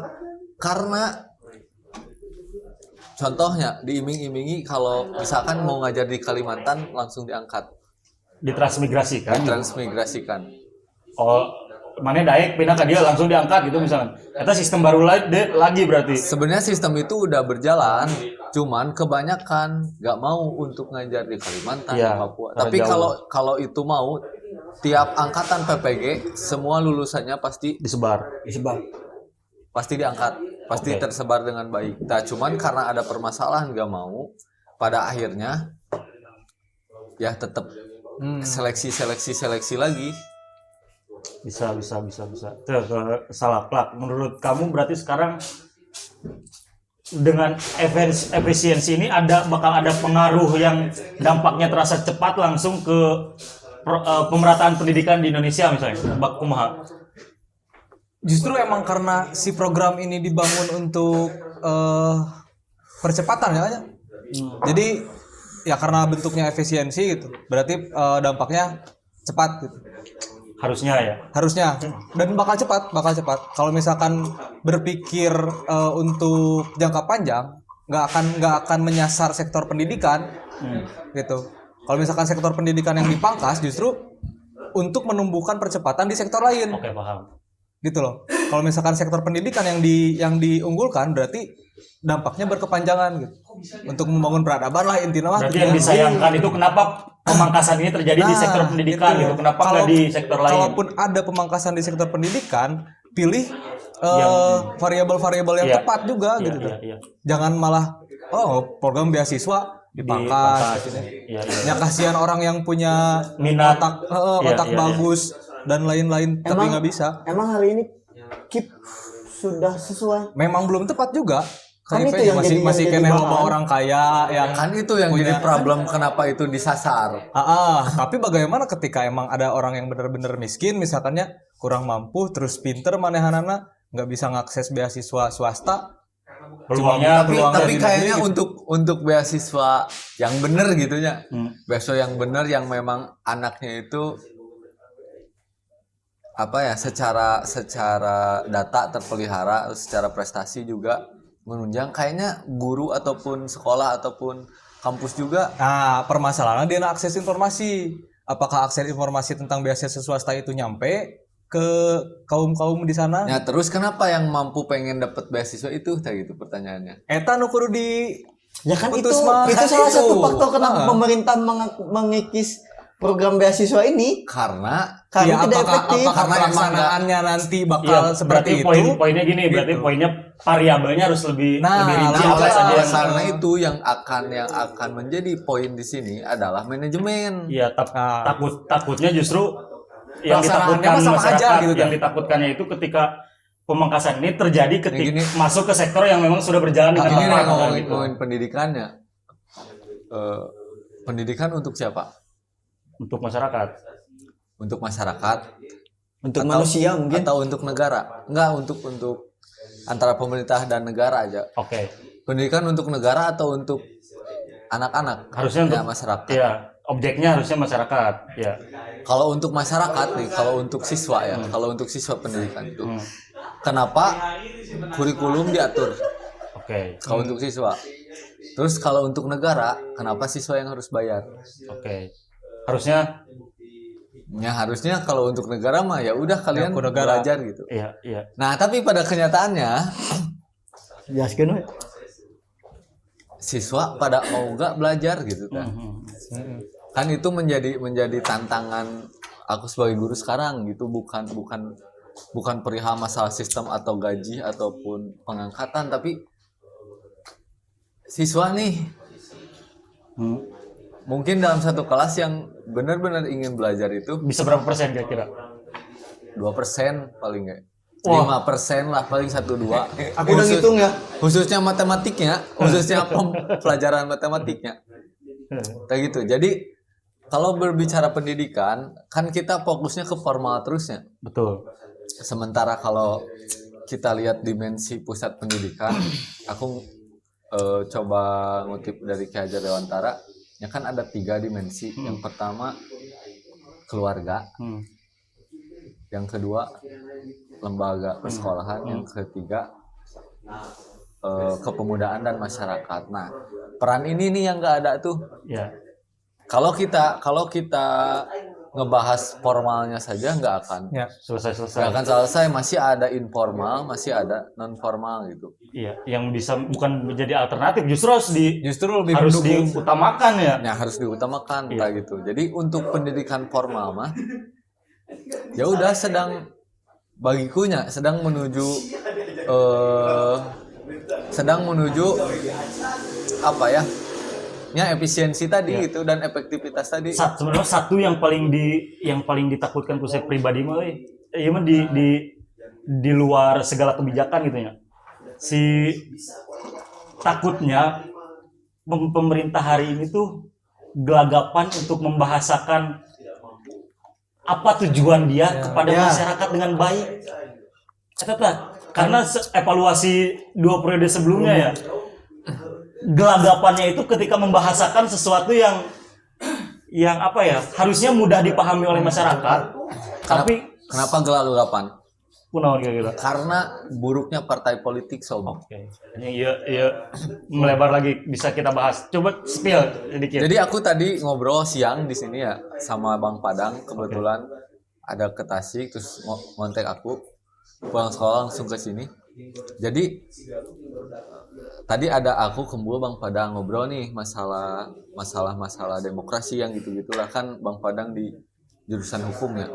Speaker 4: Karena contohnya diiming-imingi kalau misalkan mau ngajar di Kalimantan langsung diangkat,
Speaker 1: Ditransmigrasikan.
Speaker 4: ditransmigrasikan.
Speaker 1: Oh, mana daek pindah ke dia langsung diangkat gitu misalkan. Itu sistem baru lagi berarti.
Speaker 4: Sebenarnya sistem itu udah berjalan, cuman kebanyakan nggak mau untuk ngajar di Kalimantan,
Speaker 1: Iya,
Speaker 4: di Papua.
Speaker 1: karena
Speaker 4: Tapi
Speaker 1: jauh.
Speaker 4: kalau itu mau, tiap angkatan PPG semua lulusannya pasti
Speaker 1: Disebar.
Speaker 4: diangkat, pasti
Speaker 1: Oke.
Speaker 4: tersebar dengan baik. Nah, cuman karena ada permasalahan nggak mau, pada akhirnya ya tetap seleksi lagi.
Speaker 1: Bisa. Tuh, salah plak. Menurut kamu berarti sekarang dengan efisiensi ini bakal ada pengaruh yang dampaknya terasa cepat langsung ke pemerataan pendidikan di Indonesia misalnya. Bak kumaha.
Speaker 3: Justru emang karena si program ini dibangun untuk percepatan ya. Jadi ya karena bentuknya efisiensi gitu. Berarti dampaknya cepat gitu.
Speaker 1: Harusnya ya.
Speaker 3: Harusnya dan bakal cepat. Kalau misalkan berpikir untuk jangka panjang, nggak akan menyasar sektor pendidikan, gitu. Kalau misalkan sektor pendidikan yang dipangkas, justru untuk menumbuhkan percepatan di sektor lain,
Speaker 1: Oke, paham.
Speaker 3: gitu loh. Kalau misalkan sektor pendidikan yang diunggulkan, berarti dampaknya berkepanjangan gitu. Untuk membangun peradaban lah intinya.
Speaker 1: Berarti yang disayangkan itu kenapa pemangkasan ini terjadi di sektor pendidikan gitu. Kenapa nggak di sektor lain?
Speaker 3: Kalaupun ada pemangkasan di sektor pendidikan, pilih variabel-variabel yang
Speaker 1: Iya.
Speaker 3: tepat juga
Speaker 1: Iya,
Speaker 3: gitu.
Speaker 1: iya.
Speaker 3: Jangan malah program beasiswa dipangkas gitu.
Speaker 1: Iya.
Speaker 3: Ya kasihan orang yang punya
Speaker 1: Minat.
Speaker 3: otak
Speaker 1: Iya.
Speaker 3: bagus dan lain-lain tapi nggak bisa.
Speaker 2: Emang hari ini KIP sudah sesuai.
Speaker 3: Memang belum tepat juga.
Speaker 2: Kan
Speaker 3: KIP
Speaker 2: itu yang
Speaker 3: masih
Speaker 2: jadi-
Speaker 3: masih
Speaker 2: yang
Speaker 3: kena
Speaker 2: jadi
Speaker 3: loba
Speaker 2: bahan.
Speaker 3: orang kaya yang
Speaker 4: Kan itu yang jadi problem kenapa itu disasar.
Speaker 3: Tapi bagaimana ketika emang ada orang yang benar-benar miskin, misalkannya kurang mampu, terus pinter manehanana, nggak bisa ngakses beasiswa swasta,
Speaker 1: Peluangnya
Speaker 4: Tapi
Speaker 3: jadi
Speaker 4: kayaknya
Speaker 3: gitu.
Speaker 4: untuk beasiswa yang bener gitunya. Beasiswa yang bener yang memang anaknya itu apa ya, secara data terpelihara, secara prestasi juga menunjang, kayaknya guru ataupun sekolah ataupun kampus juga.
Speaker 3: Nah, permasalahannya dia akses informasi. Apakah akses informasi tentang beasiswa swasta itu nyampe ke kaum-kaum di sana?
Speaker 4: Ya terus kenapa yang mampu pengen dapat beasiswa itu? Kayak gitu pertanyaannya.
Speaker 3: Eta nu kudu di
Speaker 2: Ya kan itu
Speaker 3: putus mah.
Speaker 2: itu salah
Speaker 3: Itu.
Speaker 2: satu faktor kenapa pemerintah mengikis program beasiswa ini
Speaker 4: Karena
Speaker 2: karena
Speaker 3: Ya,
Speaker 2: tidak
Speaker 3: apakah
Speaker 2: efektif.
Speaker 3: apakah pelaksanaannya nanti bakal
Speaker 1: Iya,
Speaker 3: seperti
Speaker 1: berarti
Speaker 3: itu?
Speaker 1: poinnya gini, berarti
Speaker 3: Gitu.
Speaker 1: poinnya variabelnya harus lebih
Speaker 3: Nah,
Speaker 1: rinci
Speaker 3: nah,
Speaker 1: apa
Speaker 3: oleh-
Speaker 1: saja yang
Speaker 4: karena itu yang akan menjadi poin di sini adalah manajemen.
Speaker 1: Iya,
Speaker 3: Nah.
Speaker 1: takutnya justru yang
Speaker 3: Pelaksanaannya
Speaker 1: ditakutkan
Speaker 3: mah sama aja
Speaker 1: masyarakat,
Speaker 3: gitu
Speaker 1: yang
Speaker 3: kan.
Speaker 1: ditakutkannya itu ketika pemangkasan ini terjadi ketika
Speaker 4: Gini.
Speaker 1: masuk ke sektor yang memang sudah berjalan dengan
Speaker 4: Ini nih
Speaker 1: tepat
Speaker 4: ngomongin
Speaker 1: gitu.
Speaker 4: pendidikannya. Pendidikan untuk siapa?
Speaker 1: Untuk masyarakat.
Speaker 4: Untuk masyarakat
Speaker 2: Untuk
Speaker 4: atau-
Speaker 2: manusia mungkin.
Speaker 4: atau untuk negara? Enggak, untuk antara pemerintah dan negara aja.
Speaker 1: Oke.
Speaker 4: Pendidikan untuk negara atau untuk anak-anak?
Speaker 1: Harusnya untuk
Speaker 4: masyarakat.
Speaker 1: Iya, objeknya harusnya masyarakat. Ya.
Speaker 4: Kalau untuk masyarakat nih, kalau untuk siswa ya, kalau untuk siswa pendidikan itu,
Speaker 1: Hmm.
Speaker 4: kenapa kurikulum diatur?
Speaker 1: Oke.
Speaker 4: Kalau untuk siswa. Terus kalau untuk negara, kenapa siswa yang harus bayar?
Speaker 1: Oke. Harusnya
Speaker 4: Ya harusnya kalau untuk negara mah ya udah kalian
Speaker 3: ke negara.
Speaker 4: belajar gitu.
Speaker 1: iya, iya.
Speaker 4: Nah tapi pada kenyataannya
Speaker 2: Jelaskeun we.
Speaker 4: siswa pada mau nggak belajar gitu kan. Kan itu menjadi tantangan aku sebagai guru sekarang gitu, bukan perihal masalah sistem atau gaji ataupun pengangkatan, tapi siswa nih mungkin dalam satu kelas yang benar-benar ingin belajar itu
Speaker 1: Bisa berapa persen kira-kira?
Speaker 4: 2% paling nggak,
Speaker 1: Wah.
Speaker 4: 5% lah paling 1-2.
Speaker 2: Aku udah ngitung ya.
Speaker 4: Khususnya matematiknya, khususnya pelajaran matematiknya. Kayak gitu. Jadi kalau berbicara pendidikan, kan kita fokusnya ke formal terusnya.
Speaker 1: Betul.
Speaker 4: Sementara kalau kita lihat dimensi pusat pendidikan, aku coba ngutip dari Ki Hajar Dewantara, ya kan ada 3 dimensi. Yang pertama keluarga,
Speaker 1: Hmm.
Speaker 4: yang kedua lembaga persekolahan, yang ketiga kepemudaan dan masyarakat. Nah, peran ini nih yang nggak ada tuh.
Speaker 1: Ya.
Speaker 4: Kalau kita ngebahas formalnya saja nggak akan
Speaker 3: Ya.
Speaker 1: Selesai.
Speaker 4: selesai, masih ada informal, masih ada non formal gitu.
Speaker 1: Iya, yang bisa bukan menjadi alternatif, justru
Speaker 3: Justru lebih
Speaker 1: harus
Speaker 3: mendukung.
Speaker 1: diutamakan ya.
Speaker 4: Yang harus diutamakan
Speaker 1: Iya.
Speaker 4: kayak gitu. Jadi untuk pendidikan formal mah ya udah bagikunya sedang menuju apa ya? Ya efisiensi tadi
Speaker 1: Iya.
Speaker 4: itu dan efektivitas tadi.
Speaker 1: Sebenarnya satu yang paling ditakutkan ku saya pribadi mah iya mah di luar segala kebijakan gitu ya. Si takutnya pemerintah hari ini tuh gelagapan untuk membahasakan apa tujuan dia kepada
Speaker 2: Ya.
Speaker 1: masyarakat dengan baik. Karena evaluasi 2 periode sebelumnya ya, gelagapannya itu ketika membahasakan sesuatu yang apa ya, harusnya mudah dipahami oleh masyarakat, tapi
Speaker 4: Kenapa gelagapan?
Speaker 1: kunaon kira-kira.
Speaker 4: Karena buruknya partai politik sob.
Speaker 1: Oke. Iya melebar lagi, bisa kita bahas. Coba spill sedikit.
Speaker 4: Jadi aku tadi ngobrol siang di sini ya sama Bang Padang, kebetulan ada ke Tasik terus ngontek aku, pulang sekolah langsung ke sini. Jadi tadi ada aku Kembul Bang Padang ngobrol nih masalah demokrasi yang gitu-gitulah, kan Bang Padang di jurusan hukum ya.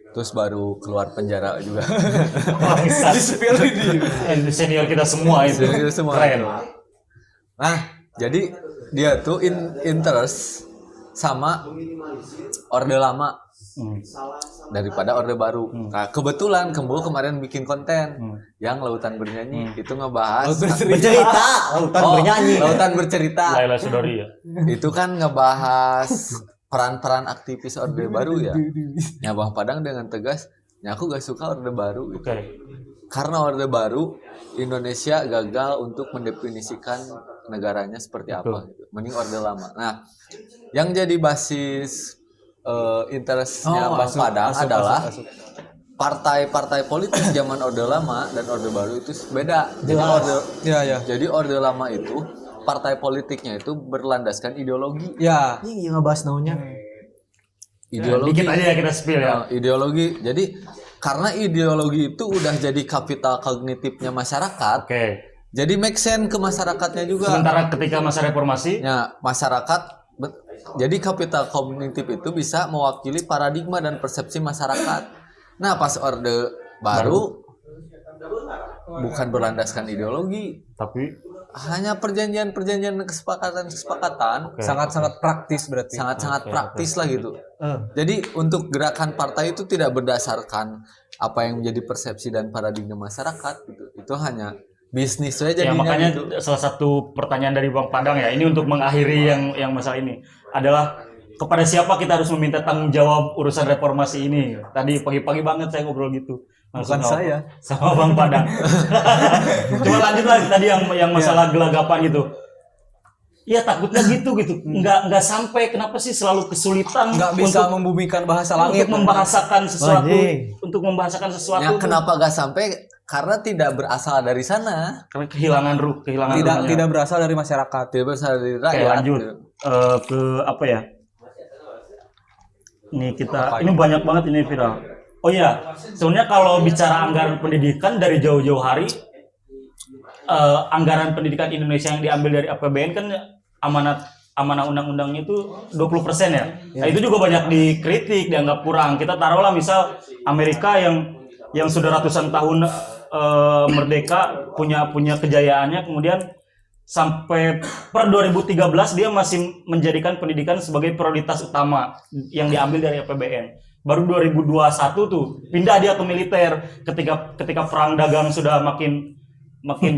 Speaker 4: Terus baru keluar penjara juga.
Speaker 1: Senior kita semua itu.
Speaker 4: Senior semua.
Speaker 1: Keren.
Speaker 4: Nah, jadi dia tuh interest sama orde lama daripada orde baru. Nah, kebetulan Kembul kemarin bikin konten yang Lautan Bernyanyi itu ngebahas
Speaker 2: Bercerita, lautan bernyanyi.
Speaker 4: Lautan Bercerita.
Speaker 1: Laila Sudori ya.
Speaker 4: Itu kan ngebahas peran-peran aktivis orde baru ya. Ya Bang Padang dengan tegas, ya aku gak suka orde baru gitu.
Speaker 1: Oke.
Speaker 4: Karena orde baru Indonesia gagal untuk mendefinisikan negaranya seperti apa gitu. Mending orde lama. Nah, yang jadi basis interestnya Bang Padang adalah partai-partai politik zaman orde lama dan orde baru itu beda. Jadi orde lama itu partai politiknya itu berlandaskan ideologi.
Speaker 3: Ya.
Speaker 2: Ini ngebahas naunya.
Speaker 4: Ideologi.
Speaker 1: Dikit aja ya kita spill ya.
Speaker 4: Ideologi. Jadi karena ideologi itu udah jadi kapital kognitifnya masyarakat.
Speaker 1: Oke.
Speaker 4: Jadi make sense ke masyarakatnya juga.
Speaker 1: Sementara ketika masa reformasi,
Speaker 4: Ya, masyarakat jadi kapital kognitif itu bisa mewakili paradigma dan persepsi masyarakat. Nah, pas orde baru bukan berlandaskan ideologi,
Speaker 1: tapi
Speaker 4: hanya perjanjian-perjanjian kesepakatan
Speaker 3: Sangat-sangat praktis berarti.
Speaker 4: sangat-sangat praktis lah gitu. Jadi untuk gerakan partai itu tidak berdasarkan apa yang menjadi persepsi dan paradigma masyarakat gitu. Itu hanya bisnis saja
Speaker 1: Ya
Speaker 4: jadinya
Speaker 1: makanya
Speaker 4: gitu.
Speaker 1: salah satu pertanyaan dari Bang Padang ya, ini untuk mengakhiri yang masalah ini adalah kepada siapa kita harus meminta tanggung jawab urusan reformasi ini. Tadi pagi-pagi banget saya ngobrol gitu. Langsung
Speaker 3: Bukan saya.
Speaker 1: sama Bang Padang. Cuma lanjut lagi tadi yang masalah gelagapan gitu. Ya takutnya gitu. Nggak sampai, kenapa sih selalu kesulitan
Speaker 3: Nggak bisa
Speaker 1: untuk
Speaker 3: membumikan bahasa langit.
Speaker 1: membahasakan sesuatu,
Speaker 2: Anjing.
Speaker 1: untuk membahasakan sesuatu
Speaker 4: Ya
Speaker 1: tuh.
Speaker 4: kenapa gak sampai? Karena tidak berasal dari sana.
Speaker 1: Karena kehilangan
Speaker 3: Tidak
Speaker 1: ruhnya.
Speaker 3: tidak berasal dari masyarakat.
Speaker 4: Tidak berasal dari
Speaker 1: Oke,
Speaker 4: rakyat.
Speaker 1: lanjut
Speaker 4: gitu.
Speaker 1: ke apa ya? Ini ini banyak banget ini viral. Oh iya, sebenarnya kalau bicara anggaran pendidikan dari jauh-jauh hari, anggaran pendidikan Indonesia yang diambil dari APBN kan amanah undang-undangnya itu 20% ya. Nah, itu juga banyak dikritik, dianggap kurang. Kita taruhlah misal Amerika yang sudah ratusan tahun merdeka, punya kejayaan,nya, kemudian sampai per 2013 dia masih menjadikan pendidikan sebagai prioritas utama yang diambil dari APBN. Baru 2021 tuh pindah dia ke militer ketika perang dagang sudah makin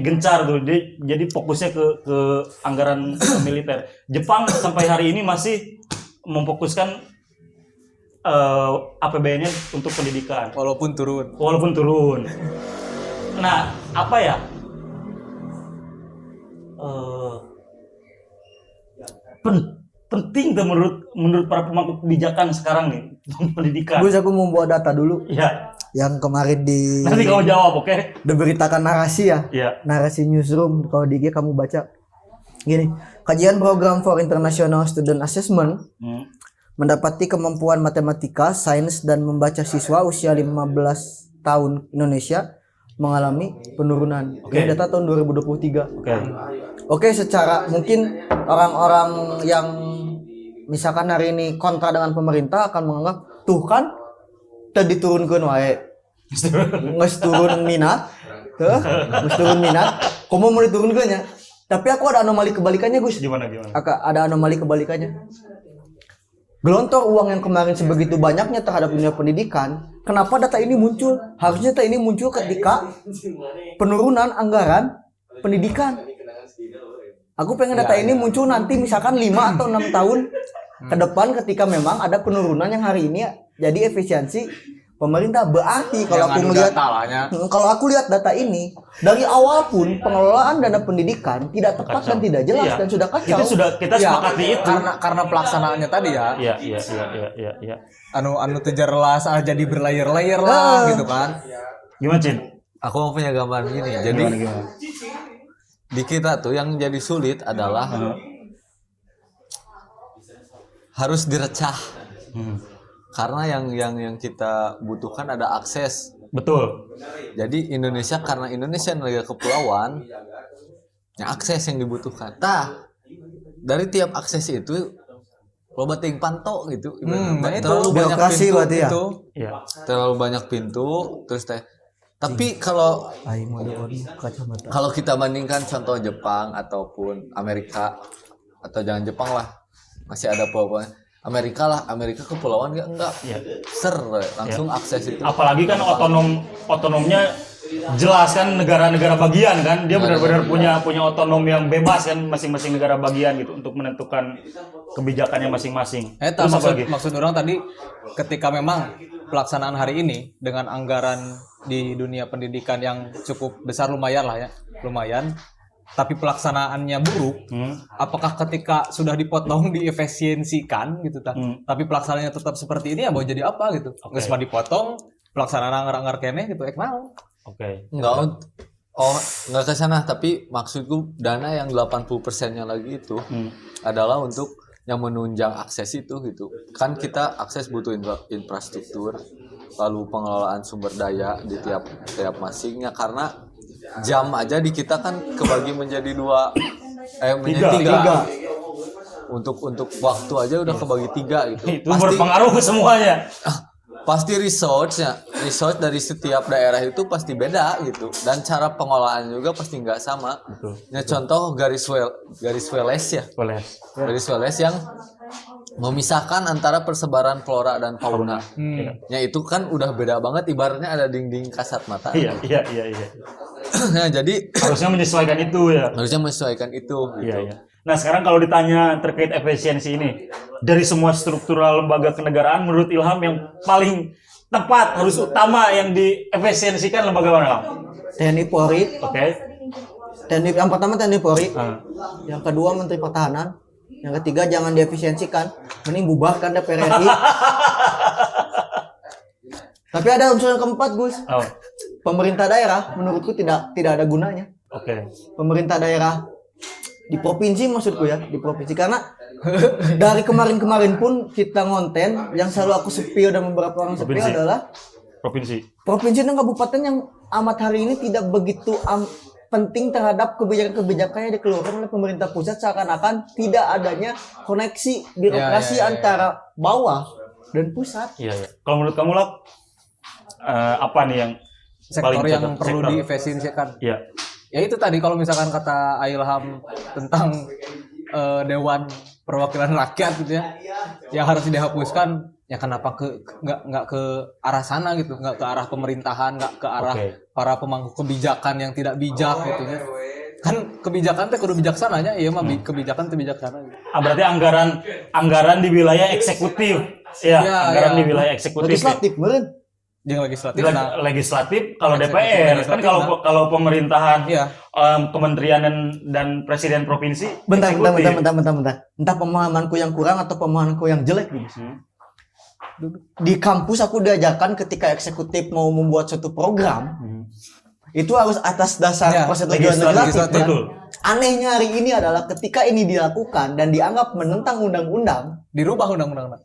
Speaker 1: gencar tuh. Jadi fokusnya ke anggaran militer. Jepang sampai hari ini masih memfokuskan APBN-nya untuk pendidikan
Speaker 3: Walaupun turun.
Speaker 1: walaupun turun. Nah, apa ya? Penting tuh menurut para pemangku kebijakan sekarang nih pendidikan.
Speaker 2: Gus, aku mau buat data dulu
Speaker 1: Ya,
Speaker 2: yang kemarin
Speaker 1: nanti kamu jawab, oke?
Speaker 2: diberitakan narasi ya.
Speaker 1: Ya.
Speaker 2: Narasi newsroom, kalau di IG kamu baca. Gini, kajian program for International Student Assessment mendapati kemampuan matematika, sains, dan membaca siswa usia 15 tahun Indonesia mengalami penurunan.
Speaker 1: Oke.
Speaker 2: Ini data tahun 2023.
Speaker 1: Oke.
Speaker 2: Oke, secara mungkin orang-orang yang misalkan hari ini kontra dengan pemerintah akan menganggap tuh kan tadi diturunkan wae. Nges turun minat. Tuh, nges turun minat. Komo mau diturunkannya. Tapi aku ada anomali kebalikannya, Gus.
Speaker 1: Gimana?
Speaker 2: Ada anomali kebalikannya. Gelontor uang yang kemarin sebegitu banyaknya terhadap dunia pendidikan, kenapa data ini muncul? Harusnya data ini muncul ketika penurunan anggaran pendidikan. Aku pengen data ini muncul nanti misalkan 5 atau 6 tahun ke depan ketika memang ada penurunan yang hari ini jadi efisiensi pemerintah. Berarti kalau aku melihat kalau aku lihat data ini dari awal pun pengelolaan dana pendidikan tidak tepat dan tidak jelas
Speaker 1: Iya.
Speaker 2: dan sudah kacau.
Speaker 1: Itu sudah kita sepakati itu.
Speaker 3: Karena pelaksanaannya tadi ya.
Speaker 1: Iya.
Speaker 3: Anu tejerlas jadi berlayer-layer lah gitu kan.
Speaker 1: Gimana, Cin?
Speaker 4: Aku mau punya gambaran gini. Jadi di kita tuh yang jadi sulit adalah harus direcah. Karena yang kita butuhkan ada akses.
Speaker 1: Betul.
Speaker 4: Jadi Indonesia, karena Indonesia negara kepulauan, ya akses yang dibutuhkan. Dari tiap akses itu loba ting panto gitu.
Speaker 3: Nah itu
Speaker 4: Terlalu banyak
Speaker 2: birokrasi
Speaker 4: pintu
Speaker 2: berarti ya?
Speaker 3: itu.
Speaker 1: Iya.
Speaker 4: Terlalu banyak pintu terus teh. Tapi kalau
Speaker 2: Aing mau kacamata.
Speaker 4: kalau kita bandingkan contoh Jepang ataupun Amerika, atau jangan Jepang lah, masih ada pulau Amerika kepulauan enggak
Speaker 1: Iya.
Speaker 4: langsung akses itu.
Speaker 1: Apalagi kan otonomnya jelas kan, negara-negara bagian kan, dia benar-benar punya otonom yang bebas kan, masing-masing negara bagian gitu untuk menentukan kebijakannya masing-masing. Terus apa lagi?
Speaker 3: maksud orang tadi ketika memang pelaksanaan hari ini dengan anggaran di dunia pendidikan yang cukup besar, lumayan lah ya, tapi pelaksanaannya buruk, apakah ketika sudah dipotong diefisiensikan gitu tapi pelaksanaannya tetap seperti ini ya mau jadi apa gitu? Nggak cuma dipotong pelaksanaan anggar kene gitu, mau.
Speaker 1: Oke.
Speaker 4: Enggak ke sana, tapi maksudku dana yang 80%-nya lagi itu adalah untuk yang menunjang akses itu gitu. Kan kita akses butuh infrastruktur, lalu pengelolaan sumber daya di tiap masingnya, karena jam aja di kita kan kebagi menjadi tiga. Untuk waktu aja udah kebagi 3 gitu.
Speaker 1: Itu berpengaruh ke semuanya.
Speaker 4: Pasti research dari setiap daerah itu pasti beda gitu, dan cara pengelolaan juga pasti nggak sama.
Speaker 1: Betul.
Speaker 4: Contoh garis Welles ya.
Speaker 1: Boleh.
Speaker 4: Garis Welles yang memisahkan antara persebaran flora dan fauna. Ya itu kan udah beda banget, ibaratnya ada dinding kasat mata.
Speaker 1: Iya.
Speaker 4: Nah, jadi
Speaker 1: Harusnya menyesuaikan itu ya.
Speaker 4: harusnya menyesuaikan itu gitu.
Speaker 1: Iya. Nah, sekarang kalau ditanya terkait efisiensi ini, dari semua struktural lembaga kenegaraan, menurut Ilham yang paling tepat, harus utama yang diefisiensikan lembaga mana, Ilham?
Speaker 2: TNI Polri,
Speaker 1: Oke.
Speaker 2: TNI yang pertama TNI Polri,
Speaker 1: Ah.
Speaker 2: yang kedua Menteri Pertahanan, yang ketiga jangan diefisiensikan, mending bubarkan DPR RI. Tapi ada unsur yang keempat, Gus.
Speaker 1: Oh,
Speaker 2: Pemerintah daerah menurutku tidak ada gunanya.
Speaker 1: oke.
Speaker 2: Pemerintah daerah di provinsi maksudku ya, di provinsi, karena dari kemarin-kemarin pun kita ngonten yang selalu aku sepil dan beberapa orang sepil
Speaker 1: Provinsi.
Speaker 2: adalah
Speaker 1: Provinsi.
Speaker 2: provinsi dan kabupaten yang amat hari ini tidak begitu penting terhadap kebijakan-kebijakan yang dikeluarkan oleh pemerintah pusat, seakan-akan tidak adanya koneksi birokrasi
Speaker 3: Ya.
Speaker 2: antara bawah dan pusat.
Speaker 1: Iya. Kalau menurut kamu, Lak, apa nih yang
Speaker 3: Sektor
Speaker 1: paling
Speaker 3: yang
Speaker 1: cocok?
Speaker 3: perlu
Speaker 1: Sektor.
Speaker 3: diefisiensikan.
Speaker 1: Iya.
Speaker 3: Ya itu tadi kalau misalkan kata Ilham tentang Dewan Perwakilan Rakyat gitu ya, yang harus dihapuskan, ya kenapa nggak ke arah sana gitu, nggak ke arah pemerintahan, nggak ke arah
Speaker 1: Oke.
Speaker 3: para pemangku kebijakan yang tidak bijak gitu ya. Kan kebijakan teh kudu bijaksananya, iya mah kebijakan teh bijaksana gitu.
Speaker 1: Berarti anggaran di wilayah eksekutif. Ya,
Speaker 3: Iya,
Speaker 1: anggaran
Speaker 3: iya.
Speaker 1: di wilayah eksekutif.
Speaker 2: Legislatif, meren.
Speaker 3: Yang legislatif
Speaker 1: Legislatif kalau
Speaker 3: Eksekutif,
Speaker 1: DPR kan
Speaker 3: legislatif,
Speaker 1: kalau pemerintahan
Speaker 3: Iya.
Speaker 1: kementerian dan presiden provinsi
Speaker 2: Bentar.
Speaker 1: eksekutif.
Speaker 2: Entah pemahamanku yang kurang atau pemahamanku yang jelek nih.
Speaker 1: Hmm.
Speaker 2: Di kampus aku diajarkan ketika eksekutif mau membuat suatu program, itu harus atas dasar
Speaker 3: Ya,
Speaker 2: persetujuan
Speaker 1: legislatif,
Speaker 2: legislatif. kan?
Speaker 1: betul.
Speaker 2: Anehnya hari ini adalah ketika ini dilakukan dan dianggap menentang undang-undang,
Speaker 3: dirubah undang-undang.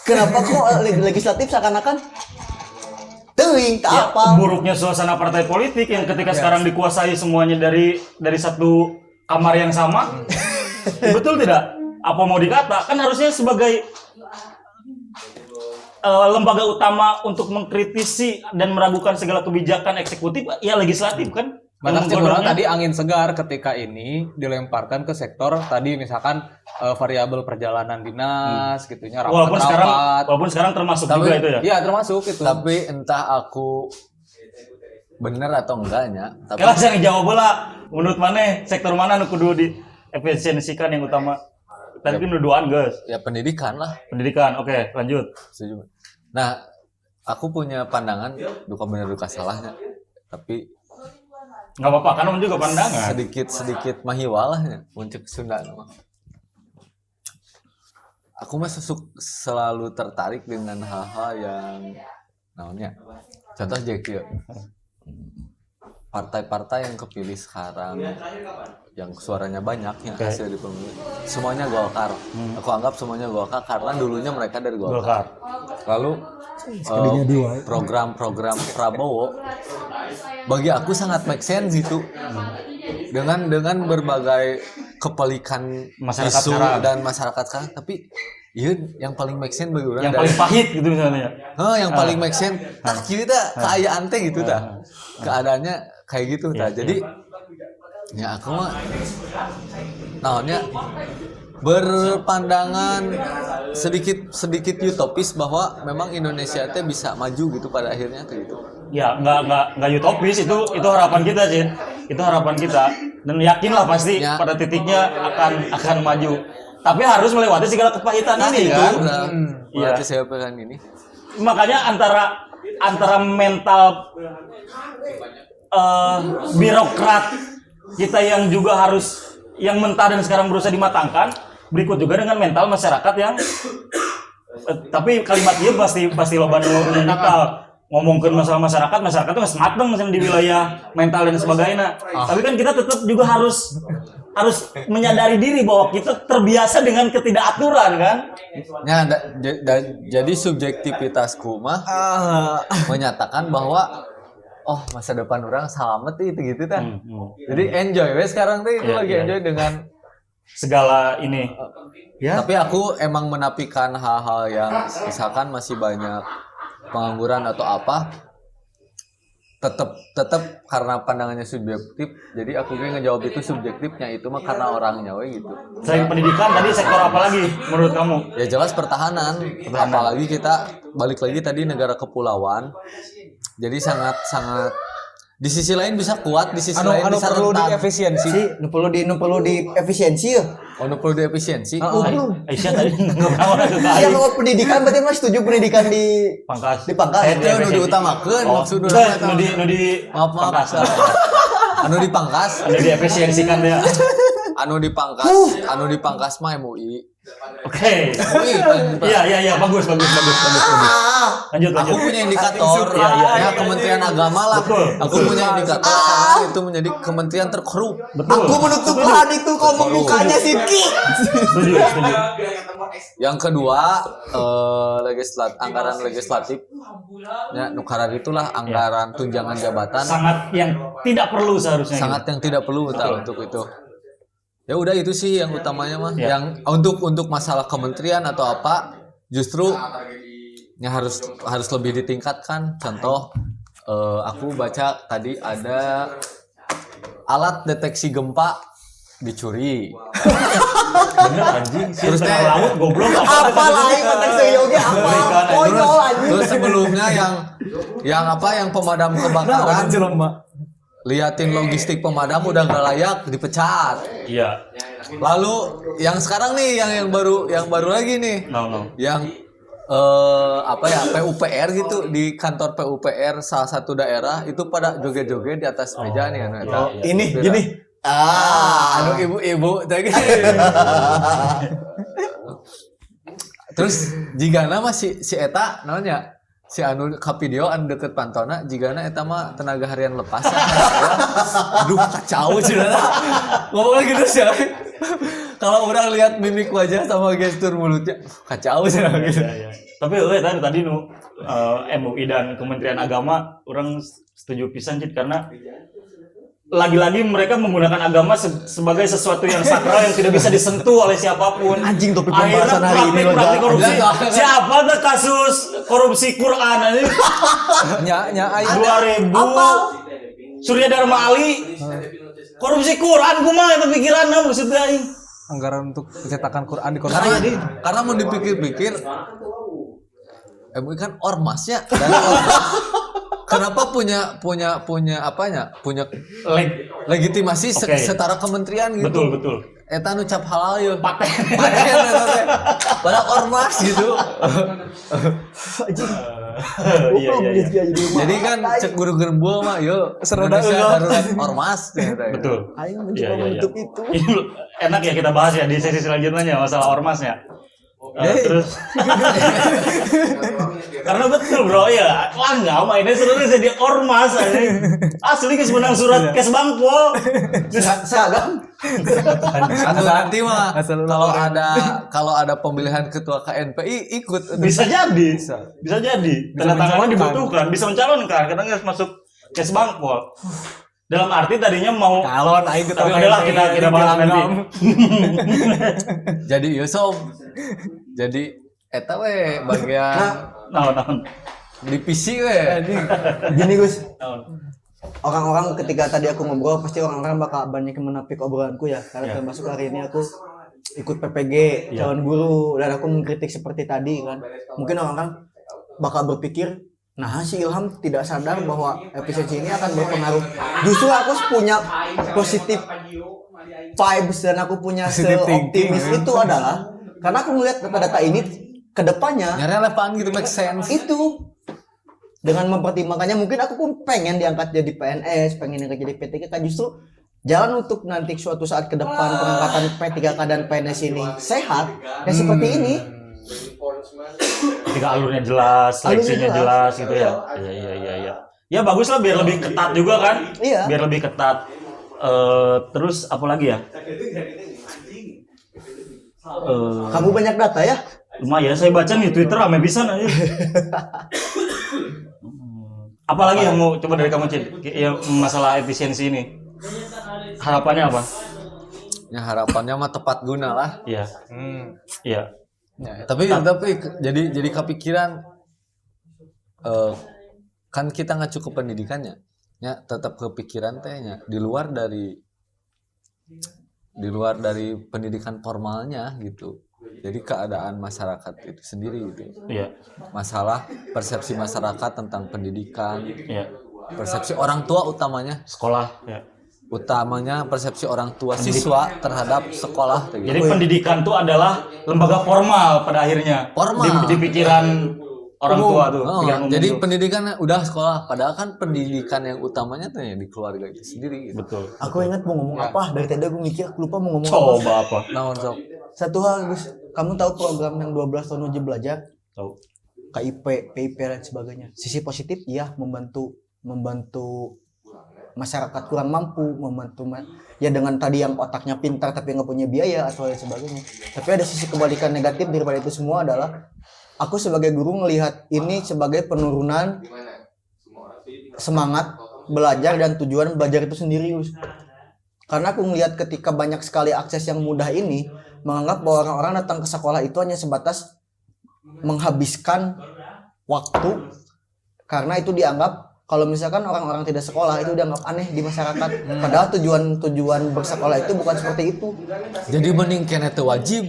Speaker 2: kenapa kok legislatif seakan-akan teuing tak
Speaker 1: Ya,
Speaker 2: apa?
Speaker 1: buruknya suasana partai politik yang ketika sekarang dikuasai semuanya dari satu kamar yang sama. Betul tidak? Apa mau dikata? Kan harusnya sebagai lembaga utama untuk mengkritisi dan meragukan segala kebijakan eksekutif, ya legislatif kan?
Speaker 3: Maka
Speaker 1: Yang
Speaker 3: orang
Speaker 1: menggodongnya.
Speaker 3: tadi angin segar ketika ini dilemparkan ke sektor tadi misalkan variabel perjalanan dinas gitunya
Speaker 1: Walaupun sekarang termasuk juga itu ya.
Speaker 3: Iya termasuk itu.
Speaker 4: Tapi entah aku bener atau enggaknya, tapi
Speaker 1: Kelas yang jawab bola, menurut mana sektor mana nu kudu diefisiensikan yang utama? Tadi kan nuduhan guys.
Speaker 4: ya pendidikan lah.
Speaker 1: Pendidikan, oke lanjut.
Speaker 4: Setuju. Nah, aku punya pandangan duka bener duka salahnya. Tapi
Speaker 1: Nggak apa-apa, kan om juga pandangan.
Speaker 4: sedikit mahiwalahnya muncul Sunda mah. Aku mah selalu tertarik dengan hal-hal yang namanya. Contoh jadi partai-partai yang kepilih sekarang yang suaranya banyak yang hasil di pemilu semuanya Golkar. Aku anggap semuanya Golkar karena dulunya mereka dari
Speaker 1: Golkar.
Speaker 4: Lalu program-program Prabowo bagi aku sangat make sense gitu. Dengan berbagai kepelikan
Speaker 1: Masyarakat
Speaker 4: isu
Speaker 1: sekarang.
Speaker 4: dan masyarakat sekarang, tapi iya yang paling make sense bagi orang
Speaker 1: Yang paling pahit gitu misalnya.
Speaker 4: yang paling make sense tak kita keayaan teh gitu dah. Keadaannya kayak gitu dah. Jadi ya aku mah naonnya berpandangan sedikit utopis bahwa memang Indonesia teh bisa maju gitu pada akhirnya kayak gitu.
Speaker 1: Ya nggak utopis, itu harapan kita sih. Itu harapan kita dan yakinlah pasti
Speaker 4: Ya.
Speaker 1: pada titiknya akan maju. Tapi harus melewati segala kepahitan ini
Speaker 4: Itu
Speaker 1: kan.
Speaker 4: berarti saya pengen ini.
Speaker 1: Makanya antara mental birokrat kita yang juga harus yang mentah dan sekarang berusaha dimatangkan, berikut juga dengan mental masyarakat yang tapi kalimat iya pasti loba nu nakal ngomongkeun masalah masyarakat itu geus mateng misalnya di wilayah mental dan sebagainya. Tapi kan kita tetap juga harus menyadari diri bahwa kita terbiasa dengan ketidakaturan kan.
Speaker 4: Ya, jadi subjektivitasku mah menyatakan bahwa masa depan orang selamat itu gitu kan. Jadi enjoy we sekarang tuh itu
Speaker 1: Iya,
Speaker 4: lagi
Speaker 1: iya.
Speaker 4: enjoy dengan
Speaker 1: Segala ini.
Speaker 2: Ya.
Speaker 4: tapi aku emang menafikan hal-hal yang misalkan masih banyak pengangguran atau apa. tetap karena pandangannya subjektif, jadi aku ngejawab itu subjektifnya itu mah karena orangnya we gitu.
Speaker 1: Selain pendidikan tadi sektor apa lagi menurut kamu?
Speaker 4: Ya jelas pertahanan. Apalagi kita balik lagi tadi negara kepulauan, jadi sangat di sisi lain bisa kuat, di sisi lain bisa
Speaker 3: perlu
Speaker 4: rentan.
Speaker 3: diefisiensi.
Speaker 2: nu perlu di efisiensi ya.
Speaker 4: Oh, nu perlu diefisiensi.
Speaker 1: Aisyah tadi ngomong
Speaker 2: Iya, kalau pendidikan berarti Mas setuju pendidikan di
Speaker 1: Pangkas.
Speaker 2: Pangkas.
Speaker 4: Itu nu diutamakeun
Speaker 1: Oh,
Speaker 4: maksudna.
Speaker 1: maaf.
Speaker 4: Maaf. Anu dipangkas,
Speaker 1: Anu diefisiensikan dia.
Speaker 4: anu dipangkas mah MUI.
Speaker 1: Oke.
Speaker 4: MUI paling dipangkas.
Speaker 1: Iya, bagus. Lanjut.
Speaker 4: Aku punya indikator, ya Kementerian Agama lah.
Speaker 1: Betul.
Speaker 4: Aku punya indikator karena itu menjadi kementerian terkorup.
Speaker 1: Betul.
Speaker 2: Aku menutup lahan itu kok membukanya Sidki.
Speaker 1: Setuju.
Speaker 4: Yang kedua, anggaran legislatif. Ya, nukaran itulah anggaran tunjangan jabatan.
Speaker 1: Sangat yang tidak perlu seharusnya.
Speaker 4: Sangat yang tidak perlu untuk itu. Ya udah itu sih yang utamanya mah.
Speaker 1: Ya.
Speaker 4: Yang untuk masalah kementerian atau apa, justru yang harus lebih ditingkatkan. Contoh, aku baca tadi ada alat deteksi gempa dicuri.
Speaker 1: Bener anjing.
Speaker 4: Terus
Speaker 1: Terus laut goblok
Speaker 2: Apa lain penting seyogi apa? Konyol anjing.
Speaker 4: Terus sebelumnya yang pemadam kebakaran liatin logistik pemadam udah gak layak dipecat.
Speaker 1: Iya.
Speaker 4: Lalu yang sekarang nih yang baru lagi nih.
Speaker 1: No.
Speaker 4: Yang PUPR gitu, di kantor PUPR salah satu daerah itu pada joget-joget di atas meja nih anu eta.
Speaker 2: Ini gini.
Speaker 4: Anu ibu-ibu tadi. Terus jigana mah si eta naonnya? Si anu ka video anu deket pantona jigana eta mah tenaga harian lepas. Aduh kacau cenah. Ngomongnya gitu sih. Kalau orang lihat mimik wajah sama gestur mulutnya kacau cenah gitu.
Speaker 1: Iya. Tapi tadi MUI dan Kementerian Agama orang setuju pisan Cid, karena lagi-lagi mereka menggunakan agama sebagai sesuatu yang sakral yang tidak bisa disentuh oleh siapapun.
Speaker 2: Anjing, topik pembahasan hari ini
Speaker 1: praktik
Speaker 2: lega.
Speaker 1: korupsi. Siapa ada kasus korupsi Quran ini?
Speaker 3: Nya
Speaker 1: 2000 Surya Dharma Ali korupsi Quran kumaha eta pikiranna maksudnya aing.
Speaker 3: anggaran untuk pencetakan Quran di kota.
Speaker 4: Karena mau dipikir-pikir MUI kan ormasnya dan kenapa punya apanya? Punya legitimasi
Speaker 1: Oke.
Speaker 4: setara kementerian gitu.
Speaker 1: Betul.
Speaker 4: Eta nu cap halal ya.
Speaker 1: Paten.
Speaker 4: Eta teh. Padahal ormas gitu.
Speaker 1: Iya.
Speaker 4: Jadi kan cek guru gerbul mah yo
Speaker 3: Seroda
Speaker 4: Indonesia
Speaker 3: enggak.
Speaker 4: darurat ormas gitu.
Speaker 1: Betul.
Speaker 2: Aing
Speaker 1: Iya,
Speaker 2: mencoba
Speaker 1: iya.
Speaker 2: menutup itu.
Speaker 1: Ini enak ya kita bahas ya di sesi selanjutnya masalah ormasnya. Terus karena betul bro ya langga mainnya sebenarnya jadi ormas asli kes menang surat kes bangpol
Speaker 2: Seragam.
Speaker 4: Anu nanti mah
Speaker 3: Asal
Speaker 4: kalau ada pemilihan ketua KNPI ikut
Speaker 1: bisa jadi tanda tangannya dibutuhkan bisa mencalonkan karena nggak masuk kes bangpol dalam arti tadinya mau
Speaker 3: Calon aing ketua
Speaker 1: tapi udahlah kita bahas nanti.
Speaker 4: jadi Yusuf jadi eta we bagian
Speaker 1: Naon.
Speaker 4: divisi we
Speaker 2: Gini Gus,
Speaker 1: Naon.
Speaker 2: orang-orang ketika tadi aku ngobrol pasti orang-orang bakal banyak yang menapik obrolanku ya karena termasuk hari ini aku ikut PPG calon guru dan aku mengkritik seperti tadi kan mungkin orang-orang bakal berpikir nah si Ilham tidak sadar bahwa efisiensi ini akan berpengaruh justru aku punya positif vibes dan aku punya
Speaker 3: Positive thinking,
Speaker 2: seoptimis itu adalah karena aku melihat data-data ini ke depannya
Speaker 4: relevan gitu make sense
Speaker 2: itu dengan mempertimbangkannya mungkin aku pun pengen diangkat jadi PNS, pengen diangkat jadi P3K justru jalan untuk nanti suatu saat ke depan pengangkatan P3K dan PNS ini sehat ya seperti ini.
Speaker 1: Ketika alurnya jelas, seleksinya jelas gitu ya. Iya. Ya bagus lah biar lebih ketat juga kan?
Speaker 2: Iya.
Speaker 1: Biar lebih ketat. Terus apa lagi ya?
Speaker 2: Kamu banyak data ya?
Speaker 1: Lumayan saya baca nih Twitter rame bisa aja. Apalagi yang mau coba dari kamu Cid? Yang masalah efisiensi ini. Harapannya apa?
Speaker 4: ya harapannya mah tepat guna lah
Speaker 1: Iya. Iya.
Speaker 4: tapi jadi kepikiran kan kita nggak cukup pendidikannya Ya tetap kepikiran tehnya di luar dari pendidikan formalnya gitu. Jadi keadaan masyarakat itu sendiri gitu.
Speaker 1: Iya.
Speaker 4: Masalah persepsi masyarakat tentang pendidikan,
Speaker 1: Iya.
Speaker 4: persepsi orang tua utamanya,
Speaker 1: Sekolah ya.
Speaker 4: persepsi orang tua siswa terhadap sekolah gitu.
Speaker 1: Jadi pendidikan itu adalah lembaga formal pada akhirnya.
Speaker 4: Formal.
Speaker 1: Di pikiran orang tua tuh.
Speaker 4: Oh,
Speaker 1: pikiran umum
Speaker 4: jadi
Speaker 1: tuh.
Speaker 4: pendidikan udah sekolah, padahal kan pendidikan yang utamanya tuh ya di keluarga itu sendiri gitu.
Speaker 1: Betul.
Speaker 2: Aku ingat mau ngomong apa dari tadi aku mikir aku lupa mau ngomong apa.
Speaker 1: Coba apa?
Speaker 4: Naon sok?
Speaker 2: Satu hal Gus, kamu tahu program yang 12 tahun wajib belajar,
Speaker 1: Tahu.
Speaker 2: KIP, PIP dan sebagainya. Sisi positif iya membantu masyarakat kurang mampu, ya dengan tadi yang otaknya pintar tapi nggak punya biaya atau lain sebagainya. Tapi ada sisi kebalikan negatif daripada itu semua adalah aku sebagai guru melihat ini sebagai penurunan semangat belajar dan tujuan belajar itu sendiri, Gus. Karena aku ngelihat ketika banyak sekali akses yang mudah ini, menganggap bahwa orang-orang datang ke sekolah itu hanya sebatas menghabiskan waktu, karena itu dianggap kalau misalkan orang-orang tidak sekolah itu dianggap aneh di masyarakat. Padahal tujuan bersekolah itu bukan seperti itu.
Speaker 4: Jadi mending kene teu wajib.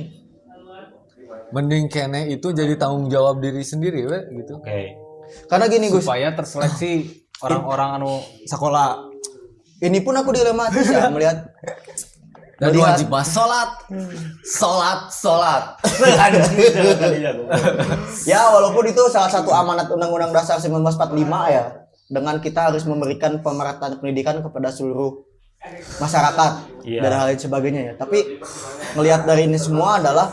Speaker 4: Mending kene itu jadi tanggung jawab diri sendiri we gitu.
Speaker 1: Oke.
Speaker 2: Karena gini Gus,
Speaker 3: Supaya terseleksi orang-orang anu sekolah.
Speaker 2: ini pun aku dilematis ya melihat
Speaker 4: Dan
Speaker 2: melihat-
Speaker 4: wajib mah salat.
Speaker 2: ya walaupun itu salah satu amanat Undang-Undang Dasar 1945 ya, dengan kita harus memberikan pemerataan pendidikan kepada seluruh masyarakat
Speaker 1: Iya.
Speaker 2: dan hal lain sebagainya ya. Tapi melihat dari ini semua adalah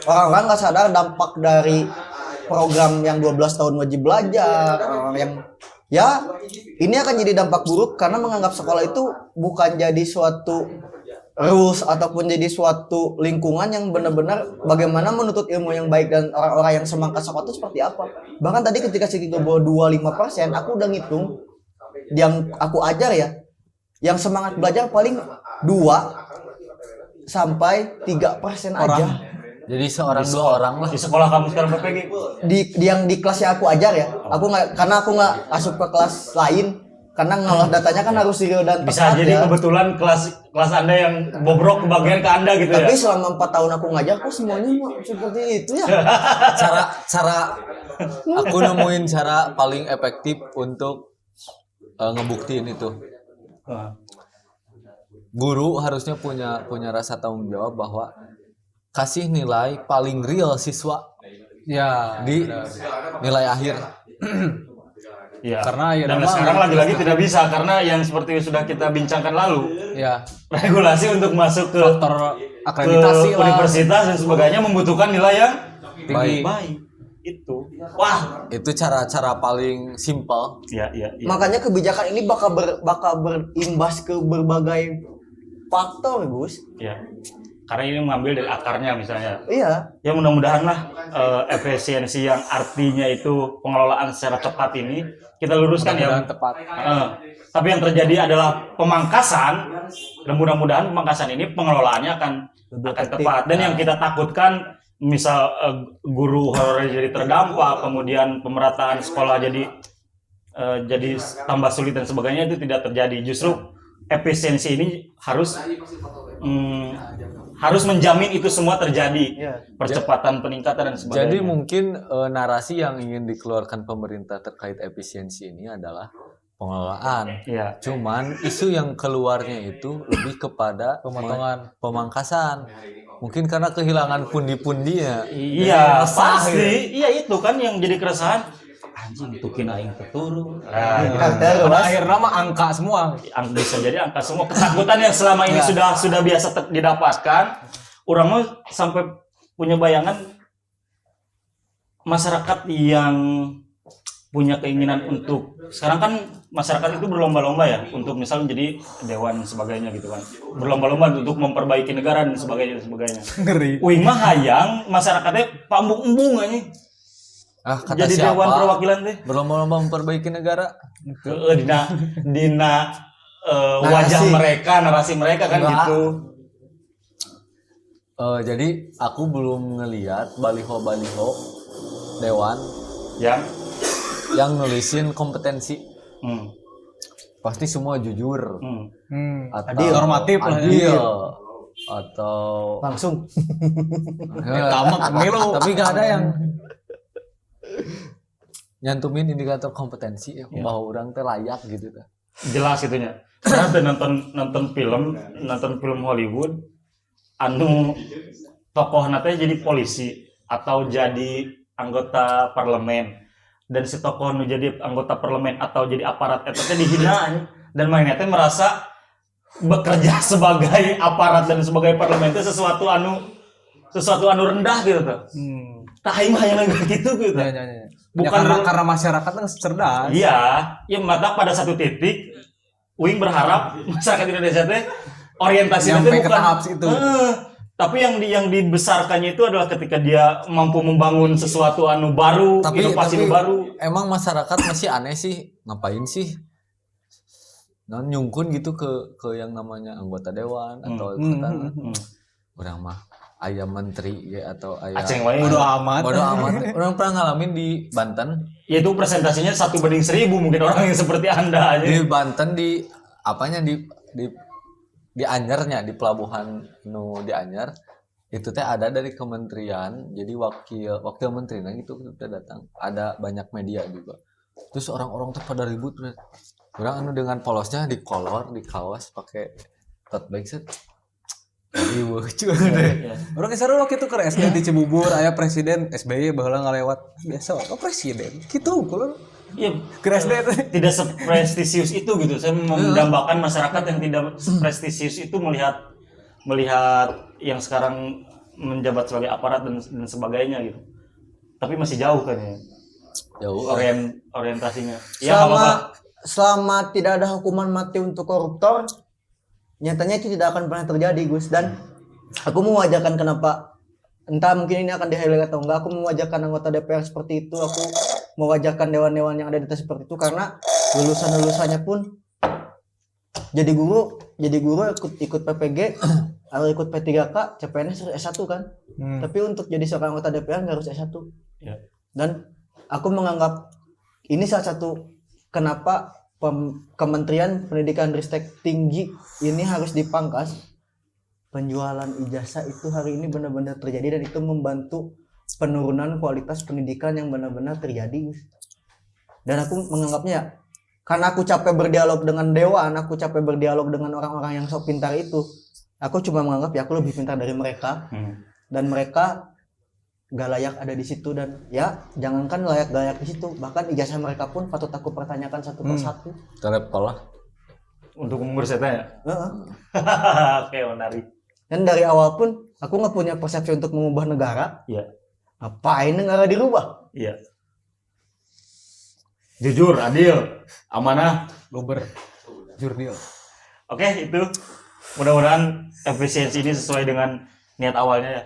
Speaker 2: orang-orang nggak sadar dampak dari program yang 12 tahun wajib belajar, orang yang ya ini akan jadi dampak buruk karena menganggap sekolah itu bukan jadi suatu rules ataupun jadi suatu lingkungan yang benar-benar bagaimana menuntut ilmu yang baik, dan orang-orang yang semangka sekolah itu seperti apa. Bahkan tadi ketika Siti bawa 25%, aku udah ngitung yang aku ajar ya, yang semangat belajar paling 2-3% aja.
Speaker 4: Jadi seorang dua orang lah.
Speaker 1: Di sekolah kamu sekarang PPG.
Speaker 2: Di yang di kelas yang aku ajar ya, aku nggak, karena aku nggak asup ke kelas lain karena ngolah datanya kan harus real dan
Speaker 1: Bisa
Speaker 2: tepat
Speaker 1: jadi
Speaker 2: ya.
Speaker 1: kebetulan kelas Anda yang bobrok kebagian ke Anda gitu ya.
Speaker 2: Tapi selama 4 tahun aku ngajar kok semuanya seperti itu ya.
Speaker 4: Cara aku nemuin cara paling efektif untuk ngebuktiin itu.
Speaker 1: Nah,
Speaker 4: Guru harusnya punya rasa tanggung jawab bahwa kasih nilai paling real siswa
Speaker 3: Ya,
Speaker 4: di nilai akhir.
Speaker 1: Iya.
Speaker 3: Karena ya
Speaker 1: dan
Speaker 3: memang-
Speaker 1: sekarang lagi-lagi tidak bisa karena yang seperti sudah kita bincangkan lalu,
Speaker 3: ya
Speaker 1: regulasi untuk masuk ke
Speaker 3: faktor akreditasi lah.
Speaker 1: universitas dan sebagainya membutuhkan nilai yang
Speaker 3: Tinggi.
Speaker 1: baik. Itu. Wah.
Speaker 4: Itu cara paling simpel.
Speaker 1: Iya.
Speaker 2: Makanya kebijakan ini bakal berimbas ke berbagai faktor, Gus.
Speaker 1: Iya. Karena ini mengambil dari akarnya misalnya.
Speaker 2: Iya.
Speaker 1: Ya mudah-mudahan lah efisiensi yang artinya itu pengelolaan secara tepat ini kita luruskan ya.
Speaker 3: Mudah-mudahan tepat.
Speaker 1: Tapi yang terjadi adalah pemangkasan, dan mudah-mudahan pemangkasan ini pengelolaannya akan tepat. Dan yang kita takutkan misal guru honorer jadi terdampak, kemudian pemerataan sekolah jadi tambah sulit dan sebagainya, itu tidak terjadi. Justru efisiensi ini harus menjamin itu semua terjadi.
Speaker 2: Iya.
Speaker 1: Percepatan peningkatan dan sebagainya.
Speaker 4: Jadi mungkin narasi yang ingin dikeluarkan pemerintah terkait efisiensi ini adalah pengelolaan.
Speaker 1: Iya.
Speaker 4: Cuman isu yang keluarnya itu lebih kepada pemangkasan. Mungkin karena kehilangan pundi-pundinya.
Speaker 1: Iya,
Speaker 4: Resah
Speaker 1: pasti.
Speaker 4: gitu.
Speaker 1: Iya itu kan yang jadi keresahan. Anjing tukin aing keturun.
Speaker 3: Pada akhirnya mah angka semua.
Speaker 1: Bisa jadi angka semua ketakutan yang selama ini sudah biasa didapatkan. Orang mah sampai punya bayangan masyarakat yang punya keinginan untuk, sekarang kan masyarakat itu berlomba-lomba ya untuk misal menjadi dewan sebagainya gitu kan. Berlomba-lomba untuk memperbaiki negara dan sebagainya.
Speaker 3: Ngeri.
Speaker 1: Uing mah hayang masyarakatnya pambung-embung aja.
Speaker 4: Kata
Speaker 1: Jadi
Speaker 4: siapa?
Speaker 1: dewan perwakilan teh.
Speaker 4: Berlomba-lomba memperbaiki negara.
Speaker 1: Dina wajah mereka, narasi mereka kan
Speaker 4: Enggak.
Speaker 1: gitu.
Speaker 4: Jadi aku belum ngelihat baliho-baliho dewan
Speaker 1: Ya.
Speaker 4: yang nulisin kompetensi. pasti semua jujur atau
Speaker 3: Adil. Normatif lah ya.
Speaker 4: adil atau
Speaker 2: Langsung.
Speaker 3: Tamak pemilu.
Speaker 4: tapi gak ada yang nyantumin indikator kompetensi bahwa orang teh layak gitu ta.
Speaker 1: Jelas itunya. Karena ada nonton film Hollywood anu tokoh teh jadi polisi atau jadi anggota parlemen, dan si tokoh nu jadi anggota parlemen atau jadi aparat eta teh dihina dan mainnya teh merasa bekerja sebagai aparat dan sebagai parlemen itu sesuatu anu rendah gitu tuh. Tah aing mah yang gitu gitu.
Speaker 3: Ya,
Speaker 1: Bukan
Speaker 3: karena masyarakat kan cerdas.
Speaker 1: Iya, ya mata pada satu titik Uing berharap masyarakat Indonesia teh orientasinya
Speaker 3: Sampai
Speaker 1: teh
Speaker 3: ke
Speaker 1: bukan
Speaker 3: tahap situ.
Speaker 1: tapi yang dibesarkannya itu adalah ketika dia mampu membangun sesuatu anu baru, inovasi anu baru.
Speaker 4: Emang masyarakat masih aneh sih, ngapain sih nyungkun gitu ke yang namanya anggota dewan atau orang mah ayam menteri ya atau ayam
Speaker 1: Aceng wae.
Speaker 3: Bodo amat.
Speaker 4: bodo amat. Orang pernah ngalamin di Banten.
Speaker 1: Yaitu presentasinya 1:1000 mungkin orang yang seperti Anda aja.
Speaker 4: Di Banten di apanya di Anyarnya, di pelabuhan di Anyar itu teh ada dari kementerian, jadi wakil menterinya gitu udah datang, ada banyak media juga, terus orang-orang tuh pada ribut, orang anu dengan polosnya di kolor di kaos pakai tote bag set. Iya,
Speaker 1: Ya.
Speaker 3: Orang seru waktu itu ke SD di Cibubur, aya presiden SBY baheula ngalewat biasa wae presiden. Kitu kulo.
Speaker 1: Iya,
Speaker 3: Ke SD teh.
Speaker 1: tidak seprestisius itu gitu. Saya mendambakan masyarakat yang tidak prestisius itu melihat yang sekarang menjabat sebagai aparat dan sebagainya gitu. Tapi masih jauh kan ya.
Speaker 4: jauh.
Speaker 1: Orientasinya. Ya, nggak apa-apa.
Speaker 2: Selama tidak ada hukuman mati untuk koruptor, nyatanya itu tidak akan pernah terjadi, Gus. Dan aku mewajarkan kenapa, entah mungkin ini akan di-highlight atau enggak, aku mewajarkan anggota DPR seperti itu, aku mewajarkan dewan-dewan yang ada di atas seperti itu, karena lulusan-lulusannya pun jadi guru ikut PPG atau ikut P3K, CPNS harus S1 kan. Tapi untuk jadi seorang anggota DPR nggak harus S1.
Speaker 1: Ya.
Speaker 2: Dan aku menganggap ini salah satu kenapa Kementerian Pendidikan Ristek Tinggi ini harus dipangkas. Penjualan ijazah itu hari ini benar-benar terjadi, dan itu membantu penurunan kualitas pendidikan yang benar-benar terjadi. Dan aku menganggapnya, karena aku capek berdialog dengan dewan, aku capek berdialog dengan orang-orang yang sok pintar itu, aku cuma menganggap ya aku lebih pintar dari mereka, dan mereka gak layak ada di situ. Dan ya jangankan layak di situ, bahkan ijazah mereka pun patut aku pertanyakan satu persatu.
Speaker 4: Terep kalah.
Speaker 1: Untuk mengurus itu ya. Oke, menarik.
Speaker 2: Dan dari awal pun aku nggak punya persepsi untuk mengubah negara.
Speaker 1: Iya.
Speaker 2: Ngapain negara dirubah?
Speaker 1: Iya. Jujur, adil, amanah.
Speaker 3: Gober. Jurdil.
Speaker 1: Oke, itu. Mudah-mudahan efisiensi ini sesuai dengan niat awalnya ya.